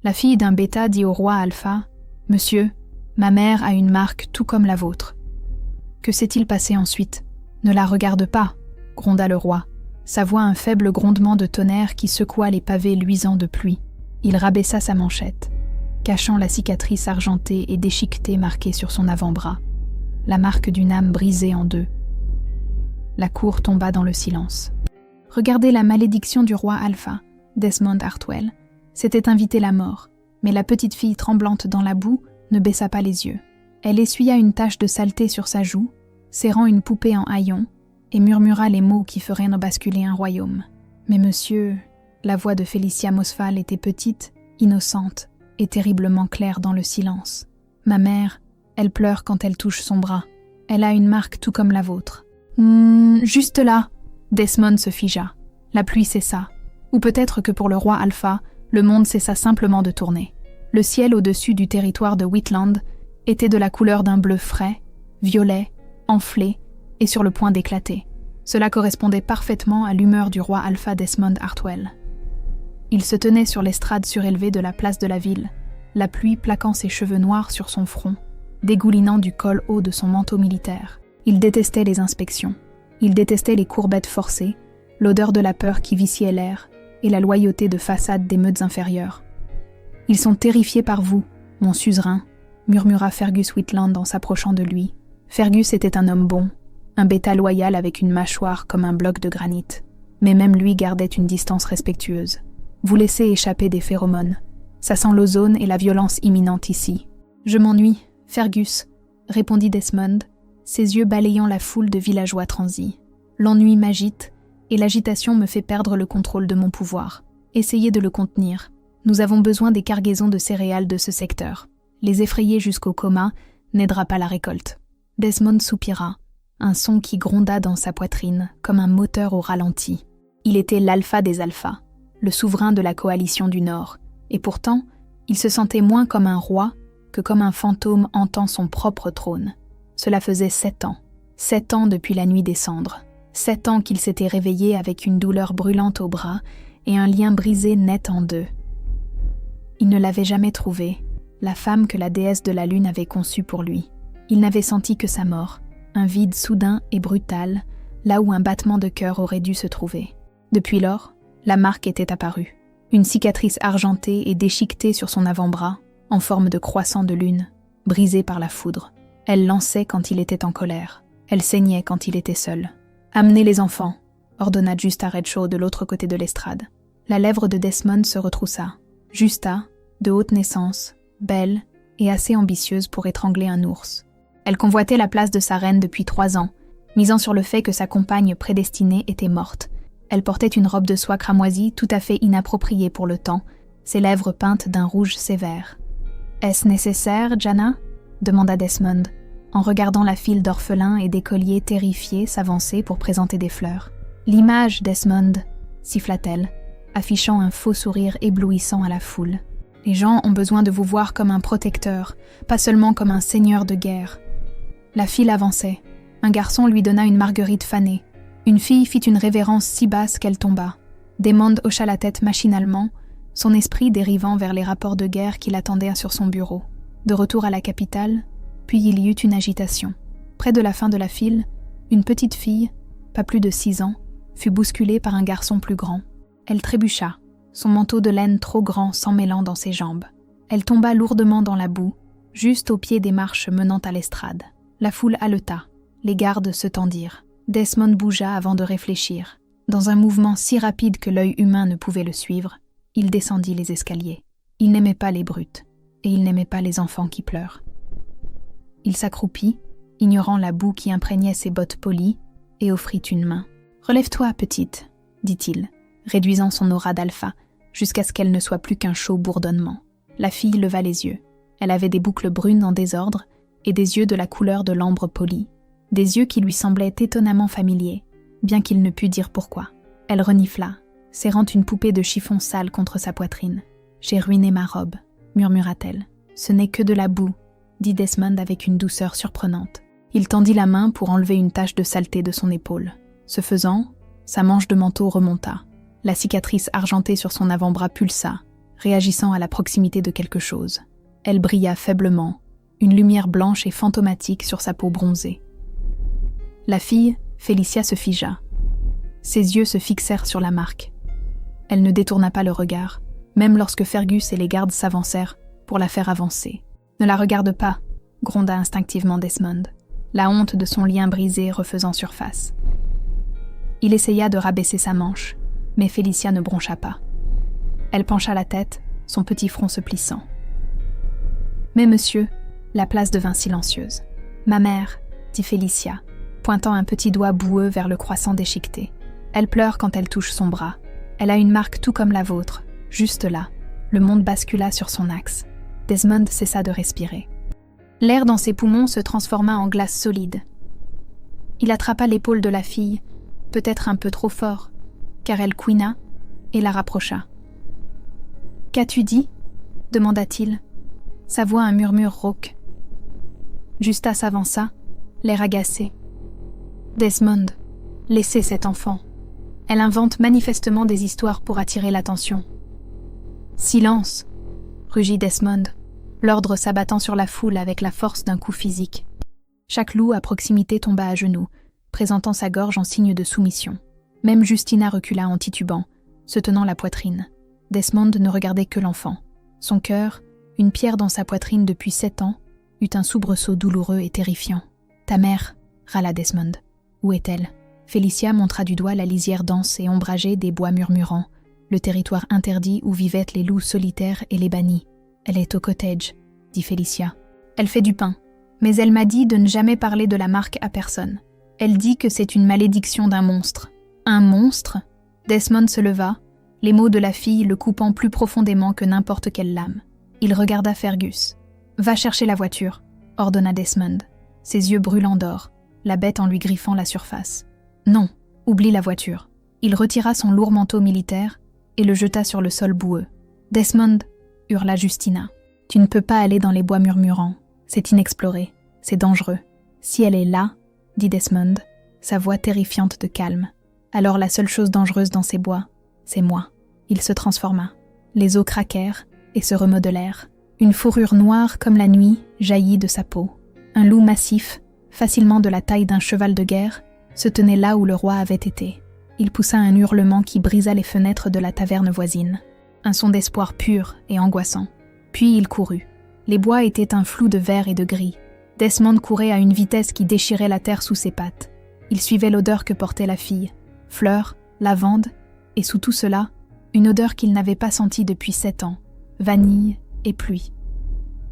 La fille d'un bêta dit au roi Alpha « Monsieur, ma mère a une marque tout comme la vôtre. » Que s'est-il passé ensuite ? Ne la regarde pas, gronda le roi, sa voix un faible grondement de tonnerre qui secoua les pavés luisants de pluie. Il rabaissa sa manchette, cachant la cicatrice argentée et déchiquetée marquée sur son avant-bras, la marque d'une âme brisée en deux. La cour tomba dans le silence. Regardez la malédiction du roi Alpha, Desmond Hartwell, s'était invité la mort, mais la petite fille tremblante dans la boue ne baissa pas les yeux. Elle essuya une tache de saleté sur sa joue, serrant une poupée en haillons, et murmura les mots qui feraient basculer un royaume. Mais monsieur, la voix de Félicia Mosfall était petite, innocente et terriblement claire dans le silence. Ma mère, elle pleure quand elle touche son bras. Elle a une marque tout comme la vôtre. Juste là. Desmond se figea. La pluie cessa. Ou peut-être que pour le roi Alpha, le monde cessa simplement de tourner. Le ciel au-dessus du territoire de Whitland était de la couleur d'un bleu frais, violet, enflé et sur le point d'éclater. Cela correspondait parfaitement à l'humeur du roi Alpha Desmond Hartwell. Il se tenait sur l'estrade surélevée de la place de la ville, la pluie plaquant ses cheveux noirs sur son front, dégoulinant du col haut de son manteau militaire. Il détestait les inspections. Il détestait les courbettes forcées, l'odeur de la peur qui viciait l'air et la loyauté de façade des meutes inférieures. « Ils sont terrifiés par vous, mon suzerain », murmura Fergus Whitland en s'approchant de lui. Fergus était un homme bon, un bêta loyal avec une mâchoire comme un bloc de granit. Mais même lui gardait une distance respectueuse. Vous laissez échapper des phéromones. Ça sent l'ozone et la violence imminente ici. Je m'ennuie, Fergus, répondit Desmond, ses yeux balayant la foule de villageois transis. L'ennui m'agite, et l'agitation me fait perdre le contrôle de mon pouvoir. Essayez de le contenir. Nous avons besoin des cargaisons de céréales de ce secteur. Les effrayer jusqu'au coma n'aidera pas la récolte. Desmond soupira, un son qui gronda dans sa poitrine, comme un moteur au ralenti. Il était l'alpha des alphas, le souverain de la coalition du Nord, et pourtant, il se sentait moins comme un roi que comme un fantôme hantant son propre trône. Cela faisait 7 ans. 7 ans depuis la nuit des cendres. 7 ans qu'il s'était réveillé avec une douleur brûlante au bras et un lien brisé net en deux. Il ne l'avait jamais trouvée, la femme que la déesse de la lune avait conçue pour lui. Il n'avait senti que sa mort, un vide soudain et brutal, là où un battement de cœur aurait dû se trouver. Depuis lors, la marque était apparue. Une cicatrice argentée et déchiquetée sur son avant-bras, en forme de croissant de lune, brisée par la foudre. Elle lançait quand il était en colère. Elle saignait quand il était seul. « Amenez les enfants », ordonna Justa Redshaw de l'autre côté de l'estrade. La lèvre de Desmond se retroussa. Justa, de haute naissance, belle et assez ambitieuse pour étrangler un ours. Elle convoitait la place de sa reine depuis 3 ans, misant sur le fait que sa compagne prédestinée était morte. Elle portait une robe de soie cramoisie tout à fait inappropriée pour le temps, ses lèvres peintes d'un rouge sévère. « Est-ce nécessaire, Jana ?» demanda Desmond, en regardant la file d'orphelins et d'écoliers terrifiés s'avancer pour présenter des fleurs. « L'image, Desmond !» siffla-t-elle, affichant un faux sourire éblouissant à la foule. « Les gens ont besoin de vous voir comme un protecteur, pas seulement comme un seigneur de guerre. » La file avançait. Un garçon lui donna une marguerite fanée. Une fille fit une révérence si basse qu'elle tomba. Desmond hocha la tête machinalement, son esprit dérivant vers les rapports de guerre qui l'attendaient sur son bureau. De retour à la capitale, puis il y eut une agitation. Près de la fin de la file, une petite fille, pas plus de 6 ans, fut bousculée par un garçon plus grand. Elle trébucha, son manteau de laine trop grand s'emmêlant dans ses jambes. Elle tomba lourdement dans la boue, juste au pied des marches menant à l'estrade. La foule haleta, les gardes se tendirent. Desmond bougea avant de réfléchir. Dans un mouvement si rapide que l'œil humain ne pouvait le suivre, il descendit les escaliers. Il n'aimait pas les brutes, et il n'aimait pas les enfants qui pleurent. Il s'accroupit, ignorant la boue qui imprégnait ses bottes polies, et offrit une main. « Relève-toi, petite », dit-il, réduisant son aura d'alpha, jusqu'à ce qu'elle ne soit plus qu'un chaud bourdonnement. La fille leva les yeux. Elle avait des boucles brunes en désordre, et des yeux de la couleur de l'ambre poli. Des yeux qui lui semblaient étonnamment familiers, bien qu'il ne pût dire pourquoi. Elle renifla, serrant une poupée de chiffon sale contre sa poitrine. « J'ai ruiné ma robe », murmura-t-elle. « Ce n'est que de la boue », dit Desmond avec une douceur surprenante. Il tendit la main pour enlever une tache de saleté de son épaule. Ce faisant, sa manche de manteau remonta. La cicatrice argentée sur son avant-bras pulsa, réagissant à la proximité de quelque chose. Elle brilla faiblement, une lumière blanche et fantomatique sur sa peau bronzée. La fille, Félicia, se figea. Ses yeux se fixèrent sur la marque. Elle ne détourna pas le regard, même lorsque Fergus et les gardes s'avancèrent pour la faire avancer. « Ne la regarde pas !» gronda instinctivement Desmond, la honte de son lien brisé refaisant surface. Il essaya de rabaisser sa manche, mais Félicia ne broncha pas. Elle pencha la tête, son petit front se plissant. Mais monsieur, la place devint silencieuse. « Ma mère, » dit Félicia, pointant un petit doigt boueux vers le croissant déchiqueté. Elle pleure quand elle touche son bras. Elle a une marque tout comme la vôtre, juste là. Le monde bascula sur son axe. Desmond cessa de respirer. L'air dans ses poumons se transforma en glace solide. Il attrapa l'épaule de la fille, peut-être un peu trop fort, car elle couina et la rapprocha. « Qu'as-tu dit ?» demanda-t-il, sa voix un murmure rauque. Justa s'avança, l'air agacé. « Desmond, laissez cet enfant. Elle invente manifestement des histoires pour attirer l'attention. »« Silence !» rugit Desmond, l'ordre s'abattant sur la foule avec la force d'un coup physique. Chaque loup à proximité tomba à genoux, présentant sa gorge en signe de soumission. Même Justina recula en titubant, se tenant la poitrine. Desmond ne regardait que l'enfant. Son cœur, une pierre dans sa poitrine depuis 7 ans, eut un soubresaut douloureux et terrifiant. « Ta mère !» râla Desmond. « Où est-elle » Félicia montra du doigt la lisière dense et ombragée des bois murmurants, le territoire interdit où vivaient les loups solitaires et les bannis. « Elle est au cottage » dit Félicia. « Elle fait du pain, mais elle m'a dit de ne jamais parler de la marque à personne. Elle dit que c'est une malédiction d'un monstre. » « Un monstre ?» Desmond se leva, les mots de la fille le coupant plus profondément que n'importe quelle lame. Il regarda Fergus. « Va chercher la voiture » ordonna Desmond, ses yeux brûlants d'or, la bête en lui griffant la surface. « Non, oublie la voiture. » Il retira son lourd manteau militaire et le jeta sur le sol boueux. « Desmond » hurla Justina. « Tu ne peux pas aller dans les bois murmurants. C'est inexploré. C'est dangereux. »« Si elle est là, » dit Desmond, sa voix terrifiante de calme. « Alors la seule chose dangereuse dans ces bois, c'est moi. » Il se transforma. Les os craquèrent et se remodelèrent. Une fourrure noire comme la nuit jaillit de sa peau. Un loup massif, facilement de la taille d'un cheval de guerre, se tenait là où le roi avait été. Il poussa un hurlement qui brisa les fenêtres de la taverne voisine. Un son d'espoir pur et angoissant. Puis il courut. Les bois étaient un flou de vert et de gris. Desmond courait à une vitesse qui déchirait la terre sous ses pattes. Il suivait l'odeur que portait la fille. Fleurs, lavande, et sous tout cela, une odeur qu'il n'avait pas sentie depuis 7 ans. Vanille et pluie.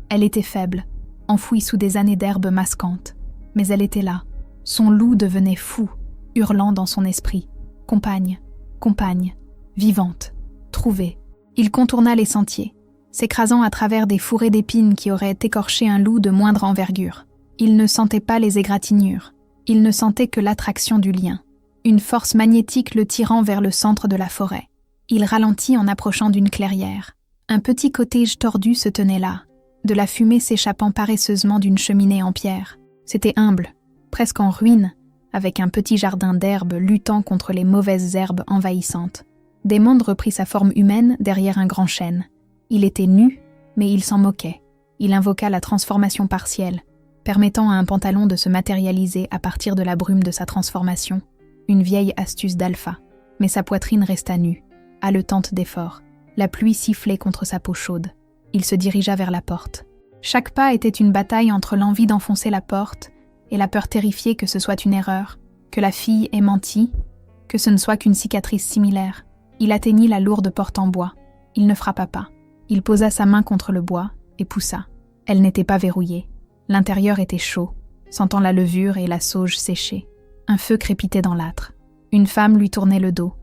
Elle était faible, enfouie sous des années d'herbes masquantes. Mais elle était là. Son loup devenait fou, hurlant dans son esprit. Compagne, compagne, vivante, trouvée. Il contourna les sentiers, s'écrasant à travers des fourrés d'épines qui auraient écorché un loup de moindre envergure. Il ne sentait pas les égratignures. Il ne sentait que l'attraction du lien. Une force magnétique le tirant vers le centre de la forêt. Il ralentit en approchant d'une clairière. Un petit cottage tordu se tenait là, de la fumée s'échappant paresseusement d'une cheminée en pierre. C'était humble, presque en ruine, avec un petit jardin d'herbes luttant contre les mauvaises herbes envahissantes. Desmond reprit sa forme humaine derrière un grand chêne. Il était nu, mais il s'en moquait. Il invoqua la transformation partielle, permettant à un pantalon de se matérialiser à partir de la brume de sa transformation. Une vieille astuce d'Alpha, mais sa poitrine resta nue, haletante d'effort. La pluie sifflait contre sa peau chaude. Il se dirigea vers la porte. Chaque pas était une bataille entre l'envie d'enfoncer la porte et la peur terrifiée que ce soit une erreur, que la fille ait menti, que ce ne soit qu'une cicatrice similaire. Il atteignit la lourde porte en bois. Il ne frappa pas. Il posa sa main contre le bois et poussa. Elle n'était pas verrouillée. L'intérieur était chaud, sentant la levure et la sauge séchée. Un feu crépitait dans l'âtre. Une femme lui tournait le dos,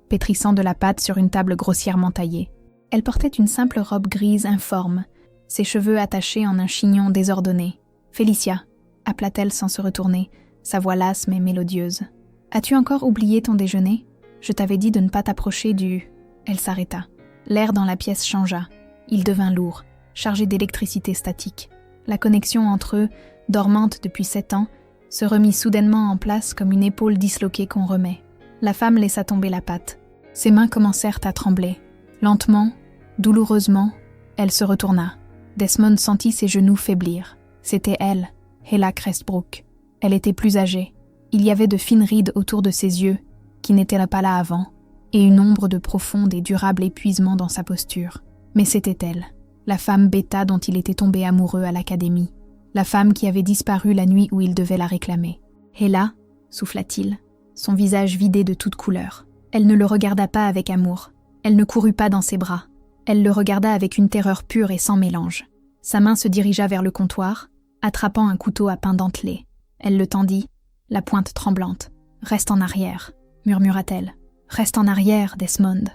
pétrissant de la pâte sur une table grossièrement taillée. Elle portait une simple robe grise informe, ses cheveux attachés en un chignon désordonné. « Félicia » appela-t-elle sans se retourner, sa voix lasse mais mélodieuse. « As-tu encore oublié ton déjeuner ? Je t'avais dit de ne pas t'approcher du... » Elle s'arrêta. L'air dans la pièce changea. Il devint lourd, chargé d'électricité statique. La connexion entre eux, dormante depuis 7 ans, se remit soudainement en place comme une épaule disloquée qu'on remet. La femme laissa tomber la pâte. Ses mains commencèrent à trembler. Lentement, Douloureusement, elle se retourna. Desmond sentit ses genoux faiblir. C'était elle, Hela Crestbrook. Elle était plus âgée. Il y avait de fines rides autour de ses yeux, qui n'étaient pas là avant, et une ombre de profond et durable épuisement dans sa posture. Mais c'était elle, la femme bêta dont il était tombé amoureux à l'académie, la femme qui avait disparu la nuit où il devait la réclamer. Hela, souffla-t-il, son visage vidé de toute couleur. Elle ne le regarda pas avec amour. Elle ne courut pas dans ses bras. Elle le regarda avec une terreur pure et sans mélange. Sa main se dirigea vers le comptoir, attrapant un couteau à pain dentelé. Elle le tendit, la pointe tremblante. « Reste en arrière », murmura-t-elle. « Reste en arrière, Desmond. »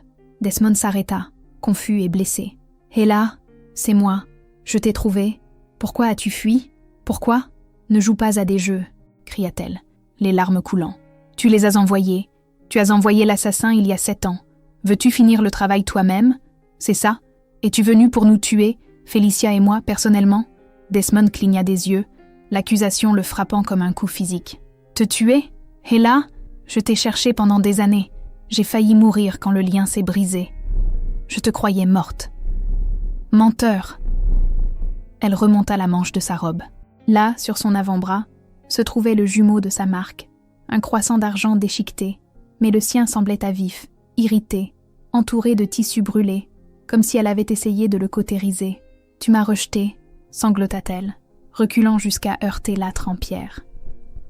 Desmond s'arrêta, confus et blessé. « Hela, c'est moi. Je t'ai trouvé. Pourquoi as-tu fui ? Pourquoi ? Ne joue pas à des jeux, » cria-t-elle, les larmes coulant. « Tu les as envoyés. Tu as envoyé l'assassin il y a 7 ans. Veux-tu finir le travail toi-même ? C'est ça ? Es-tu venu pour nous tuer, Félicia et moi, personnellement ?» Desmond cligna des yeux, l'accusation le frappant comme un coup physique. « Te tuer ? Hela ? Je t'ai cherché pendant des années. J'ai failli mourir quand le lien s'est brisé. Je te croyais morte. » « Menteur !» Elle remonta la manche de sa robe. Là, sur son avant-bras, se trouvait le jumeau de sa marque, un croissant d'argent déchiqueté, mais le sien semblait à vif, irrité, entouré de tissus brûlés, comme si elle avait essayé de le cautériser. « Tu m'as rejeté », sanglota-t-elle, reculant jusqu'à heurter l'âtre en pierre.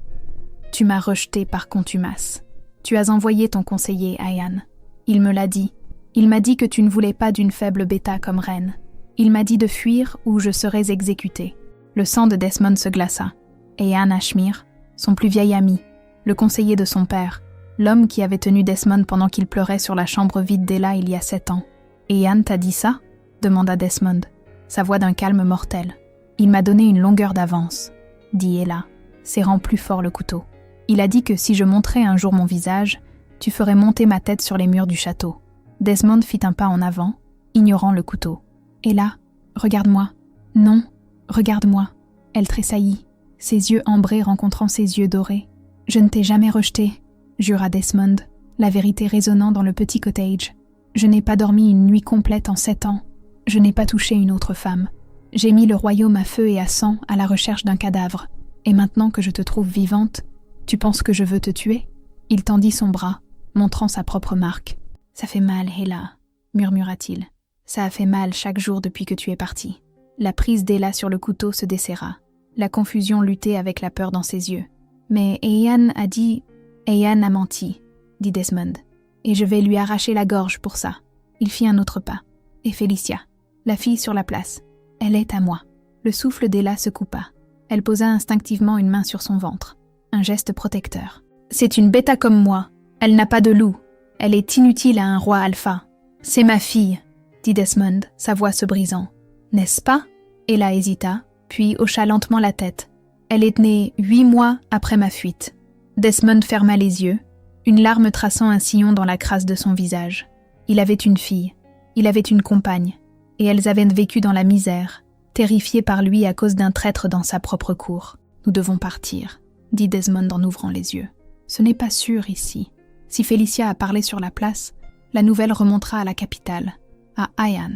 « Tu m'as rejeté par contumace. Tu as envoyé ton conseiller, Ayan. Il me l'a dit. Il m'a dit que tu ne voulais pas d'une faible bêta comme reine. Il m'a dit de fuir ou je serais exécuté. » Le sang de Desmond se glaça. Ayan Ashmere, son plus vieil ami, le conseiller de son père, l'homme qui avait tenu Desmond pendant qu'il pleurait sur la chambre vide d'Ella il y a 7 ans. « Ayan t'a dit ça ?» demanda Desmond, sa voix d'un calme mortel. « Il m'a donné une longueur d'avance, » dit Ella, serrant plus fort le couteau. « Il a dit que si je montrais un jour mon visage, tu ferais monter ma tête sur les murs du château. » Desmond fit un pas en avant, ignorant le couteau. « Ella, regarde-moi. »« Non, regarde-moi. » Elle tressaillit, ses yeux ambrés rencontrant ses yeux dorés. « Je ne t'ai jamais rejeté, » jura Desmond, la vérité résonnant dans le petit cottage. « Je n'ai pas dormi une nuit complète en 7 ans. Je n'ai pas touché une autre femme. J'ai mis le royaume à feu et à sang à la recherche d'un cadavre. Et maintenant que je te trouve vivante, tu penses que je veux te tuer ?» Il tendit son bras, montrant sa propre marque. « Ça fait mal, Hela, » murmura-t-il. « Ça a fait mal chaque jour depuis que tu es partie. » La prise d'Ella sur le couteau se desserra. La confusion luttait avec la peur dans ses yeux. « Mais Ayan a dit... »« Ayan a menti, » dit Desmond. « Et je vais lui arracher la gorge pour ça. » Il fit un autre pas. « Et Félicia, la fille sur la place. Elle est à moi. » Le souffle d'Ella se coupa. Elle posa instinctivement une main sur son ventre. Un geste protecteur. « C'est une bêta comme moi. Elle n'a pas de loup. Elle est inutile à un roi alpha. C'est ma fille, » dit Desmond, sa voix se brisant. « N'est-ce pas ?» Ella hésita, puis hocha lentement la tête. « Elle est née 8 mois après ma fuite. » Desmond ferma les yeux, une larme traçant un sillon dans la crasse de son visage. Il avait une fille, il avait une compagne, et elles avaient vécu dans la misère, terrifiées par lui à cause d'un traître dans sa propre cour. « Nous devons partir, » dit Desmond en ouvrant les yeux. « Ce n'est pas sûr ici. Si Félicia a parlé sur la place, la nouvelle remontera à la capitale, à Ayan,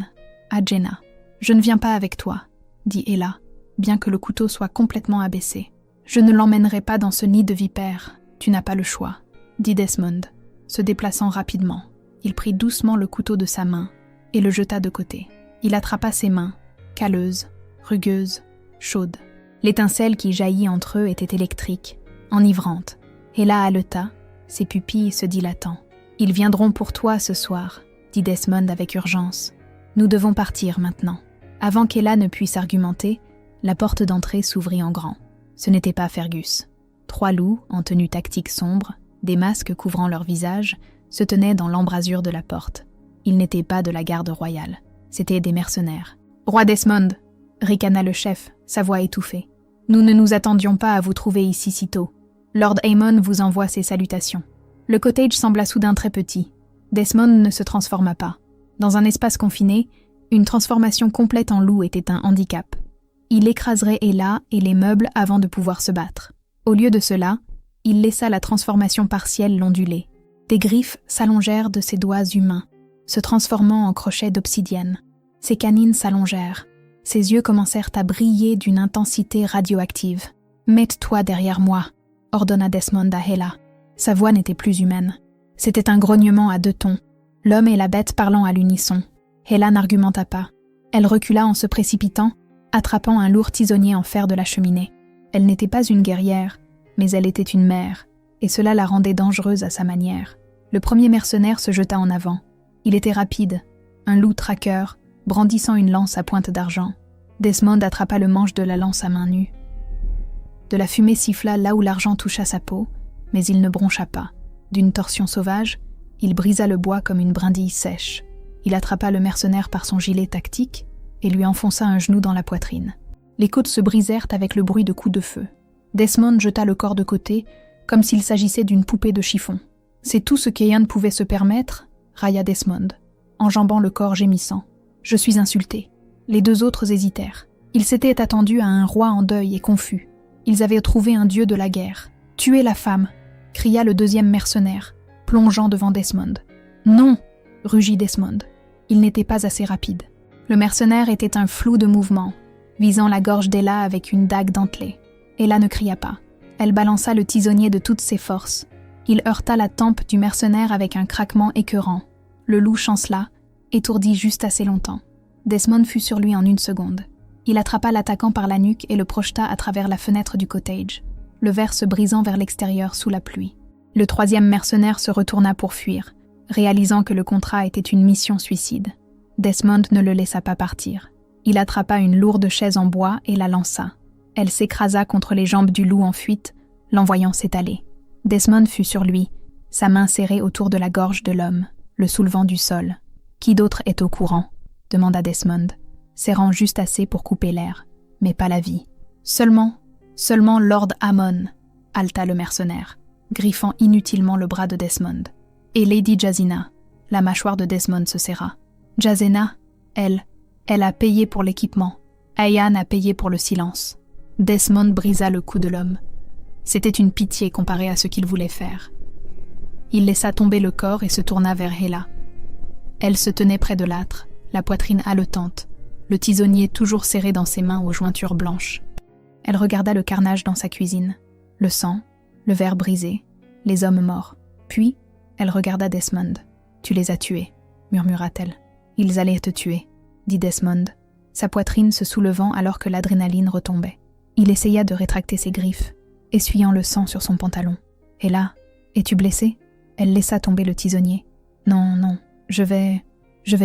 à Jenna. Je ne viens pas avec toi, » dit Ella, bien que le couteau soit complètement abaissé. « Je ne l'emmènerai pas dans ce nid de vipères. Tu n'as pas le choix, » dit Desmond, se déplaçant rapidement. Il prit doucement le couteau de sa main et le jeta de côté. Il attrapa ses mains, calleuses, rugueuses, chaudes. L'étincelle qui jaillit entre eux était électrique, enivrante. Ella haleta, ses pupilles se dilatant. « Ils viendront pour toi ce soir, » dit Desmond avec urgence. « Nous devons partir maintenant. » Avant qu'Ella ne puisse argumenter, la porte d'entrée s'ouvrit en grand. Ce n'était pas Fergus. 3 loups, en tenue tactique sombre, des masques couvrant leur visage, se tenaient dans l'embrasure de la porte. Ils n'étaient pas de la garde royale. C'étaient des mercenaires. « Roi Desmond !» ricana le chef, sa voix étouffée. « Nous ne nous attendions pas à vous trouver ici si tôt. Lord Aemon vous envoie ses salutations. » Le cottage sembla soudain très petit. Desmond ne se transforma pas. Dans un espace confiné, une transformation complète en loup était un handicap. Il écraserait Ella et les meubles avant de pouvoir se battre. Au lieu de cela, il laissa la transformation partielle l'onduler. Des griffes s'allongèrent de ses doigts humains, se transformant en crochets d'obsidienne. Ses canines s'allongèrent. Ses yeux commencèrent à briller d'une intensité radioactive. « Mets-toi derrière moi », ordonna Desmond à Hela. Sa voix n'était plus humaine. C'était un grognement à 2 tons, l'homme et la bête parlant à l'unisson. Hela n'argumenta pas. Elle recula en se précipitant, attrapant un lourd tisonnier en fer de la cheminée. Elle n'était pas une guerrière, mais elle était une mère, et cela la rendait dangereuse à sa manière. Le premier mercenaire se jeta en avant. Il était rapide, un loup traqueur, brandissant une lance à pointe d'argent. Desmond attrapa le manche de la lance à main nue. De la fumée siffla là où l'argent toucha sa peau, mais il ne broncha pas. D'une torsion sauvage, il brisa le bois comme une brindille sèche. Il attrapa le mercenaire par son gilet tactique et lui enfonça un genou dans la poitrine. Les côtes se brisèrent avec le bruit de coups de feu. Desmond jeta le corps de côté, comme s'il s'agissait d'une poupée de chiffon. « C'est tout ce qu'Ian pouvait se permettre » railla Desmond, enjambant le corps gémissant. « Je suis insulté. » Les 2 autres hésitèrent. Ils s'étaient attendus à un roi en deuil et confus. Ils avaient trouvé un dieu de la guerre. « Tuez la femme !» cria le 2e mercenaire, plongeant devant Desmond. « Non !» rugit Desmond. Il n'était pas assez rapide. Le mercenaire était un flou de mouvement, visant la gorge d'Ella avec une dague dentelée. Ella ne cria pas. Elle balança le tisonnier de toutes ses forces. Il heurta la tempe du mercenaire avec un craquement écœurant. Le loup chancela, étourdi juste assez longtemps. Desmond fut sur lui en 1 seconde. Il attrapa l'attaquant par la nuque et le projeta à travers la fenêtre du cottage, le verre se brisant vers l'extérieur sous la pluie. Le 3e mercenaire se retourna pour fuir, réalisant que le contrat était une mission suicide. Desmond ne le laissa pas partir. Il attrapa une lourde chaise en bois et la lança. Elle s'écrasa contre les jambes du loup en fuite, l'envoyant s'étaler. Desmond fut sur lui, sa main serrée autour de la gorge de l'homme, le soulevant du sol. « Qui d'autre est au courant ?» demanda Desmond, serrant juste assez pour couper l'air, mais pas la vie. « Seulement Lord Ammon » haleta le mercenaire, griffant inutilement le bras de Desmond. « Et Lady Jazina » La mâchoire de Desmond se serra. « Jazena, elle a payé pour l'équipement. Ian a payé pour le silence. » Desmond brisa le cou de l'homme. C'était une pitié comparée à ce qu'il voulait faire. Il laissa tomber le corps et se tourna vers Hela. Elle se tenait près de l'âtre, la poitrine haletante, le tisonnier toujours serré dans ses mains aux jointures blanches. Elle regarda le carnage dans sa cuisine, le sang, le verre brisé, les hommes morts. Puis, elle regarda Desmond. « Tu les as tués », murmura-t-elle. « Ils allaient te tuer », dit Desmond, sa poitrine se soulevant alors que l'adrénaline retombait. Il essaya de rétracter ses griffes, essuyant le sang sur son pantalon. « Et là, es-tu blessé ?» Elle laissa tomber le tisonnier. « Non, je vais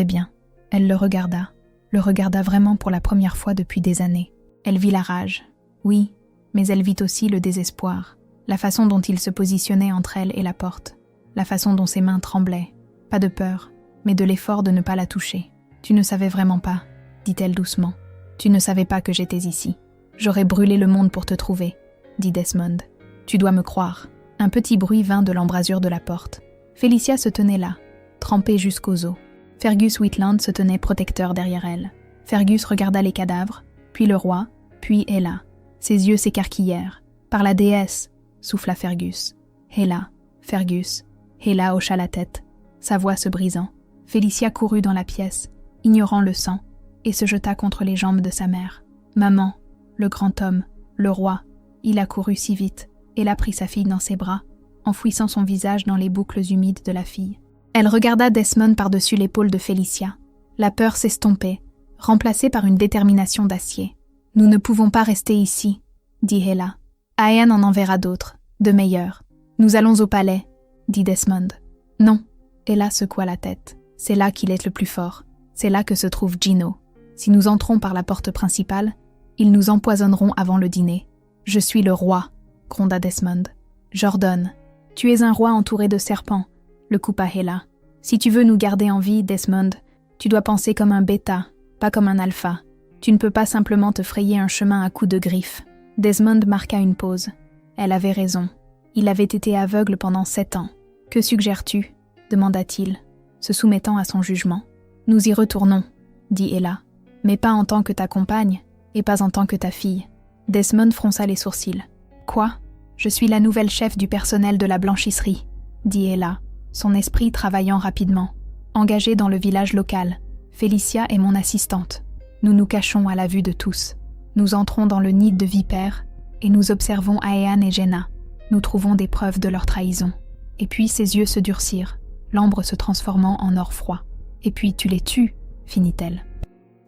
bien. » Elle le regarda vraiment pour la première fois depuis des années. Elle vit la rage, oui, mais elle vit aussi le désespoir, la façon dont il se positionnait entre elle et la porte, la façon dont ses mains tremblaient, pas de peur, mais de l'effort de ne pas la toucher. « Tu ne savais vraiment pas, » dit-elle doucement. « Tu ne savais pas que j'étais ici. J'aurais brûlé le monde pour te trouver, » dit Desmond. « Tu dois me croire. » Un petit bruit vint de l'embrasure de la porte. Felicia se tenait là, trempée jusqu'aux os. Fergus Whitland se tenait protecteur derrière elle. Fergus regarda les cadavres, puis le roi, puis Hela. Ses yeux s'écarquillèrent. « Par la déesse !» souffla Fergus. « Hela, Fergus. » Hela hocha la tête, sa voix se brisant. Felicia courut dans la pièce, ignorant le sang, et se jeta contre les jambes de sa mère. « Maman, le grand homme, le roi. » Il accourut si vite. Ella prit sa fille dans ses bras, enfouissant son visage dans les boucles humides de la fille. Elle regarda Desmond par-dessus l'épaule de Felicia. La peur s'estompait, remplacée par une détermination d'acier. « Nous ne pouvons pas rester ici, » dit Hela. « Ian en enverra d'autres, de meilleurs. Nous allons au palais, » dit Desmond. « Non. » Ella secoua la tête. « C'est là qu'il est le plus fort. C'est là que se trouve Gino. Si nous entrons par la porte principale, ils nous empoisonneront avant le dîner. Je suis le roi, » gronda Desmond. « J'ordonne. Tu es un roi entouré de serpents, » le coupa Hela. « Si tu veux nous garder en vie, Desmond, tu dois penser comme un bêta, pas comme un alpha. Tu ne peux pas simplement te frayer un chemin à coups de griffes. » Desmond marqua une pause. Elle avait raison. Il avait été aveugle pendant 7 ans. « Que suggères-tu » demanda-t-il, se soumettant à son jugement. « Nous y retournons, » dit Hela, « mais pas en tant que ta compagne, et pas en tant que ta fille. » Desmond fronça les sourcils. « Quoi ? Je suis la nouvelle chef du personnel de la blanchisserie, » dit Hela, son esprit travaillant rapidement. Engagée dans le village local, Félicia est mon assistante. Nous nous cachons à la vue de tous. Nous entrons dans le nid de vipères et nous observons Aean et Jenna. Nous trouvons des preuves de leur trahison. Et puis ses yeux se durcirent, l'ambre se transformant en or froid. Et puis tu les tues, finit-elle.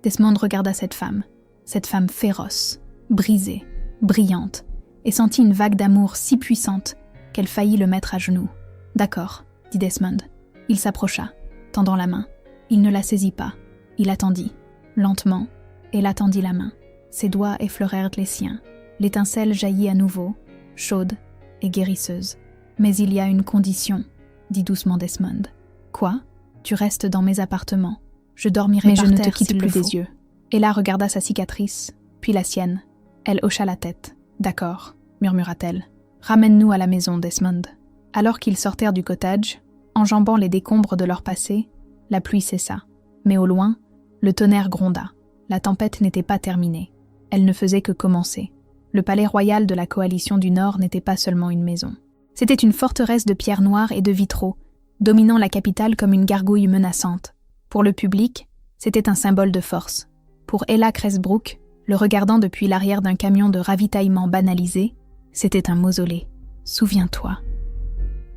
Desmond regarda cette femme féroce, brisée, brillante, et sentit une vague d'amour si puissante qu'elle faillit le mettre à genoux. « D'accord, » dit Desmond. Il s'approcha, tendant la main. Il ne la saisit pas. Il attendit, lentement, et elle attendit la main. Ses doigts effleurèrent les siens. L'étincelle jaillit à nouveau, chaude et guérisseuse. « Mais il y a une condition, » dit doucement Desmond. « Quoi ? Tu restes dans mes appartements. Je dormirai par terre. Mais je ne te quitte plus des yeux. » Ella regarda sa cicatrice, puis la sienne. Elle hocha la tête. « D'accord, » murmura-t-elle. « Ramène-nous à la maison, Desmond. » Alors qu'ils sortirent du cottage, enjambant les décombres de leur passé, la pluie cessa. Mais au loin, le tonnerre gronda. La tempête n'était pas terminée. Elle ne faisait que commencer. Le palais royal de la coalition du Nord n'était pas seulement une maison. C'était une forteresse de pierre noire et de vitraux, dominant la capitale comme une gargouille menaçante. Pour le public, c'était un symbole de force. Pour Ella Cressbrook, le regardant depuis l'arrière d'un camion de ravitaillement banalisé, c'était un mausolée. « Souviens-toi »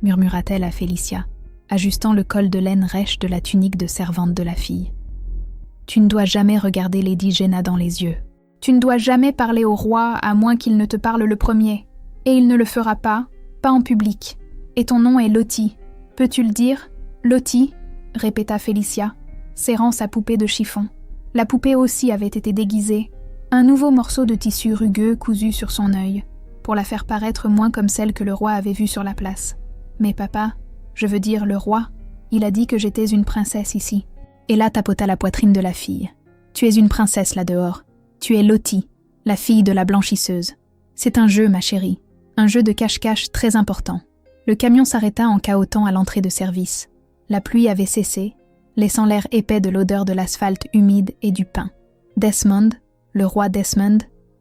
murmura-t-elle à Félicia, ajustant le col de laine rêche de la tunique de servante de la fille. « Tu ne dois jamais regarder Lady Jenna dans les yeux. Tu ne dois jamais parler au roi à moins qu'il ne te parle le premier. Et il ne le fera pas en public. Et ton nom est Lottie. Peux-tu le dire ? Lottie » répéta Félicia, serrant sa poupée de chiffon. La poupée aussi avait été déguisée. Un nouveau morceau de tissu rugueux cousu sur son œil, pour la faire paraître moins comme celle que le roi avait vue sur la place. « Mais papa, je veux dire le roi, il a dit que j'étais une princesse ici. » Ella tapota la poitrine de la fille. « Tu es une princesse là dehors. Tu es Lottie, la fille de la blanchisseuse. C'est un jeu, ma chérie. Un jeu de cache-cache très important. » Le camion s'arrêta en cahotant à l'entrée de service. La pluie avait cessé, laissant l'air épais de l'odeur de l'asphalte humide et du pain. Desmond, le roi Desmond,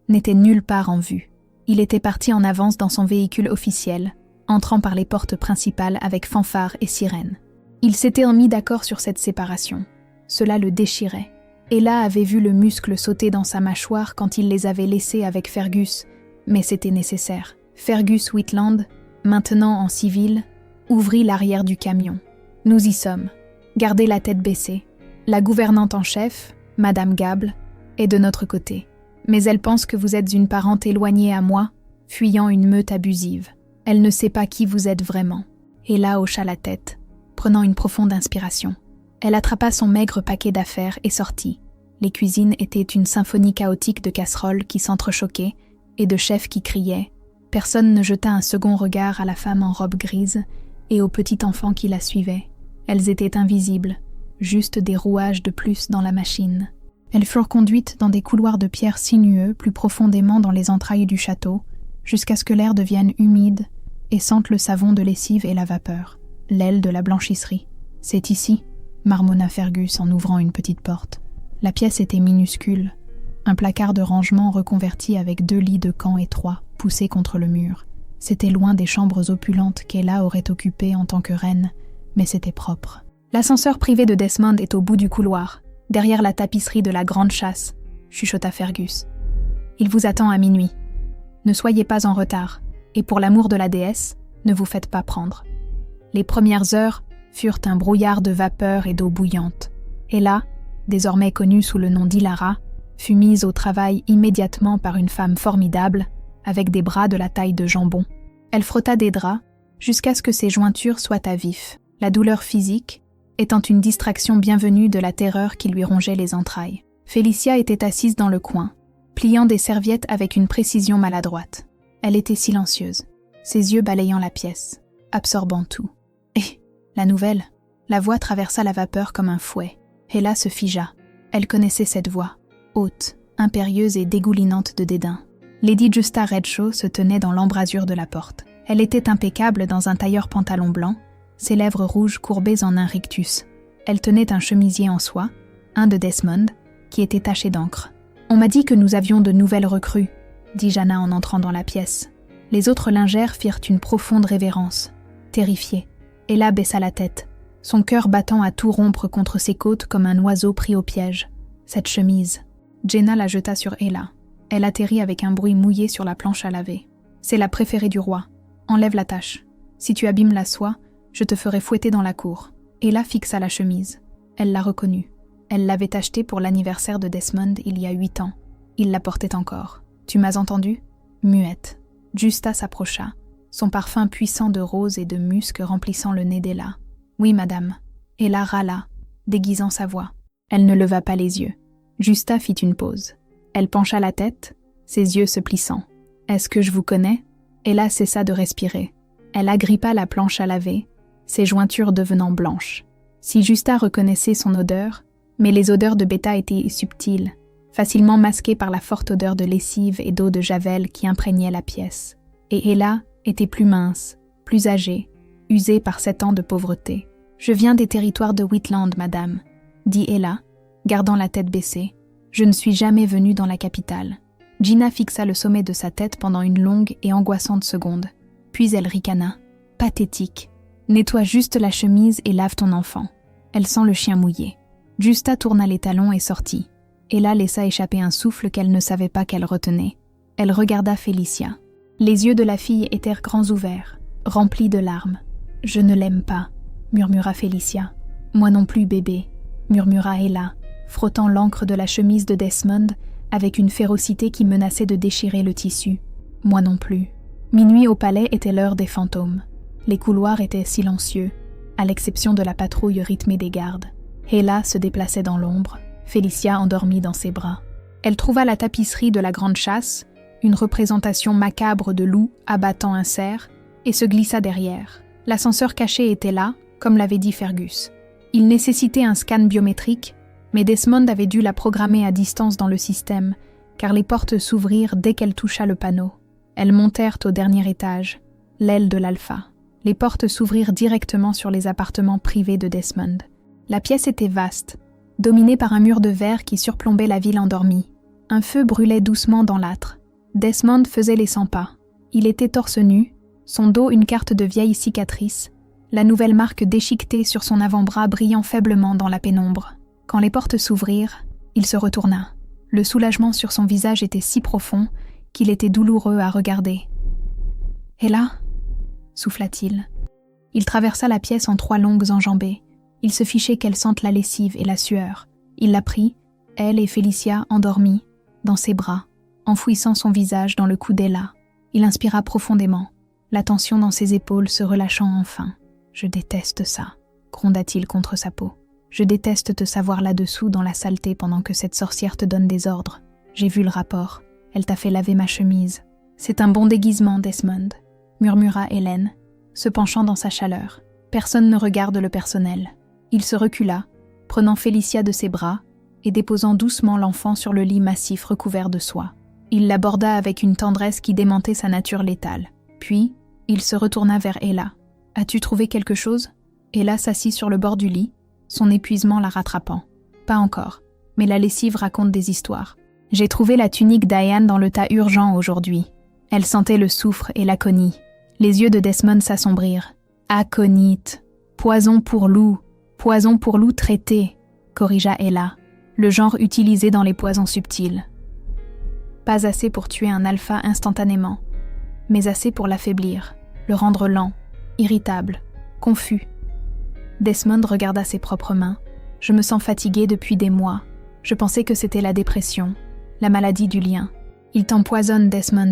n'était nulle part en vue. Il était parti en avance dans son véhicule officiel, entrant par les portes principales avec fanfare et sirène. Ils s'étaient mis d'accord sur cette séparation. Cela le déchirait. Ella avait vu le muscle sauter dans sa mâchoire quand il les avait laissés avec Fergus, mais c'était nécessaire. Fergus Whitland, maintenant en civil, ouvrit l'arrière du camion. « Nous y sommes. Gardez la tête baissée. La gouvernante en chef, Madame Gable, est de notre côté. Mais elle pense que vous êtes une parente éloignée à moi, fuyant une meute abusive. Elle ne sait pas qui vous êtes vraiment. » Ella hocha la tête, prenant une profonde inspiration. Elle attrapa son maigre paquet d'affaires et sortit. Les cuisines étaient une symphonie chaotique de casseroles qui s'entrechoquaient et de chefs qui criaient. Personne ne jeta un second regard à la femme en robe grise et au petit enfant qui la suivait. Elles étaient invisibles, juste des rouages de plus dans la machine. Elles furent conduites dans des couloirs de pierre sinueux plus profondément dans les entrailles du château, jusqu'à ce que l'air devienne humide et sente le savon de lessive et la vapeur, l'aile de la blanchisserie. « C'est ici » marmonna Fergus en ouvrant une petite porte. La pièce était minuscule, un placard de rangement reconverti avec 2 lits de camp étroits, poussés contre le mur. C'était loin des chambres opulentes qu'Ella aurait occupées en tant que reine, mais c'était propre. L'ascenseur privé de Desmond est au bout du couloir, derrière la tapisserie de la grande chasse, chuchota Fergus. Il vous attend à minuit. Ne soyez pas en retard, et pour l'amour de la déesse, ne vous faites pas prendre. Les premières heures furent un brouillard de vapeur et d'eau bouillante. Ella, désormais connue sous le nom d'Ilara, fut mise au travail immédiatement par une femme formidable, avec des bras de la taille de jambon. Elle frotta des draps jusqu'à ce que ses jointures soient à vif, la douleur physique étant une distraction bienvenue de la terreur qui lui rongeait les entrailles. Félicia était assise dans le coin, pliant des serviettes avec une précision maladroite. Elle était silencieuse, ses yeux balayant la pièce, absorbant tout. Et, la nouvelle, la voix traversa la vapeur comme un fouet. Ella se figea. Elle connaissait cette voix, haute, impérieuse et dégoulinante de dédain. Lady Justa Redshaw se tenait dans l'embrasure de la porte. Elle était impeccable dans un tailleur pantalon blanc, ses lèvres rouges courbées en un rictus. Elle tenait un chemisier en soie, un de Desmond, qui était taché d'encre. « On m'a dit que nous avions de nouvelles recrues », dit Jana en entrant dans la pièce. Les autres lingères firent une profonde révérence. Terrifiée, Ella baissa la tête, son cœur battant à tout rompre contre ses côtes comme un oiseau pris au piège. Cette chemise. Jenna la jeta sur Ella. Elle atterrit avec un bruit mouillé sur la planche à laver. C'est la préférée du roi. Enlève la tache. Si tu abîmes la soie, je te ferai fouetter dans la cour. Ella fixa la chemise. Elle la reconnut. Elle l'avait achetée pour l'anniversaire de Desmond il y a 8 ans. Il la portait encore. Tu m'as entendu ? Muette. Justa s'approcha, son parfum puissant de rose et de musc remplissant le nez d'Ella. Oui, madame. Ella râla, déguisant sa voix. Elle ne leva pas les yeux. Justa fit une pause. Elle pencha la tête, ses yeux se plissant. Est-ce que je vous connais ? Ella cessa de respirer. Elle agrippa la planche à laver, ses jointures devenant blanches. Si Justa reconnaissait son odeur, mais les odeurs de Beta étaient subtiles, facilement masquées par la forte odeur de lessive et d'eau de javel qui imprégnait la pièce. Et Ella était plus mince, plus âgée, usée par 7 ans de pauvreté. « Je viens des territoires de Whitland, madame », dit Ella, gardant la tête baissée. « Je ne suis jamais venue dans la capitale. » Gina fixa le sommet de sa tête pendant une longue et angoissante seconde. Puis elle ricana. « Pathétique. Nettoie juste la chemise et lave ton enfant. Elle sent le chien mouillé. » Justa tourna les talons et sortit. Ella laissa échapper un souffle qu'elle ne savait pas qu'elle retenait. Elle regarda Félicia. Les yeux de la fille étaient grands ouverts, remplis de larmes. « Je ne l'aime pas », murmura Félicia. « Moi non plus, bébé », murmura Ella, frottant l'encre de la chemise de Desmond avec une férocité qui menaçait de déchirer le tissu. « Moi non plus ». Minuit au palais était l'heure des fantômes. Les couloirs étaient silencieux, à l'exception de la patrouille rythmée des gardes. Ella se déplaçait dans l'ombre, Félicia endormie dans ses bras. Elle trouva la tapisserie de la grande chasse, une représentation macabre de loup abattant un cerf, et se glissa derrière. L'ascenseur caché était là, comme l'avait dit Fergus. Il nécessitait un scan biométrique, mais Desmond avait dû la programmer à distance dans le système, car les portes s'ouvrirent dès qu'elle toucha le panneau. Elles montèrent au dernier étage, l'aile de l'Alpha. Les portes s'ouvrirent directement sur les appartements privés de Desmond. La pièce était vaste, dominée par un mur de verre qui surplombait la ville endormie. Un feu brûlait doucement dans l'âtre. Desmond faisait les 100 pas. Il était torse nu, son dos une carte de vieille cicatrice, la nouvelle marque déchiquetée sur son avant-bras brillant faiblement dans la pénombre. Quand les portes s'ouvrirent, il se retourna. Le soulagement sur son visage était si profond qu'il était douloureux à regarder. « Et là ?» souffla-t-il. Il traversa la pièce en 3 longues enjambées. Il se fichait qu'elle sente la lessive et la sueur. Il la prit, elle et Félicia endormies, dans ses bras, enfouissant son visage dans le cou d'Ella. Il inspira profondément, la tension dans ses épaules se relâchant enfin. « Je déteste ça », gronda-t-il contre sa peau. « Je déteste te savoir là-dessous dans la saleté pendant que cette sorcière te donne des ordres. J'ai vu le rapport. Elle t'a fait laver ma chemise. C'est un bon déguisement, Desmond, » murmura Hélène, se penchant dans sa chaleur. Personne ne regarde le personnel. Il se recula, prenant Félicia de ses bras et déposant doucement l'enfant sur le lit massif recouvert de soie. Il l'aborda avec une tendresse qui démentait sa nature létale. Puis, il se retourna vers Ella. « As-tu trouvé quelque chose ?» Ella s'assit sur le bord du lit, son épuisement la rattrapant. « Pas encore, mais la lessive raconte des histoires. J'ai trouvé la tunique d'Ian dans le tas urgent aujourd'hui. » Elle sentait le soufre et l'aconie. Les yeux de Desmond s'assombrirent. « Aconite, poison pour loup traité », corrigea Ella, le genre utilisé dans les poisons subtils. Pas assez pour tuer un alpha instantanément, mais assez pour l'affaiblir, le rendre lent, irritable, confus. Desmond regarda ses propres mains. « Je me sens fatigué depuis des mois. Je pensais que c'était la dépression, la maladie du lien. »« Il t'empoisonne, Desmond, »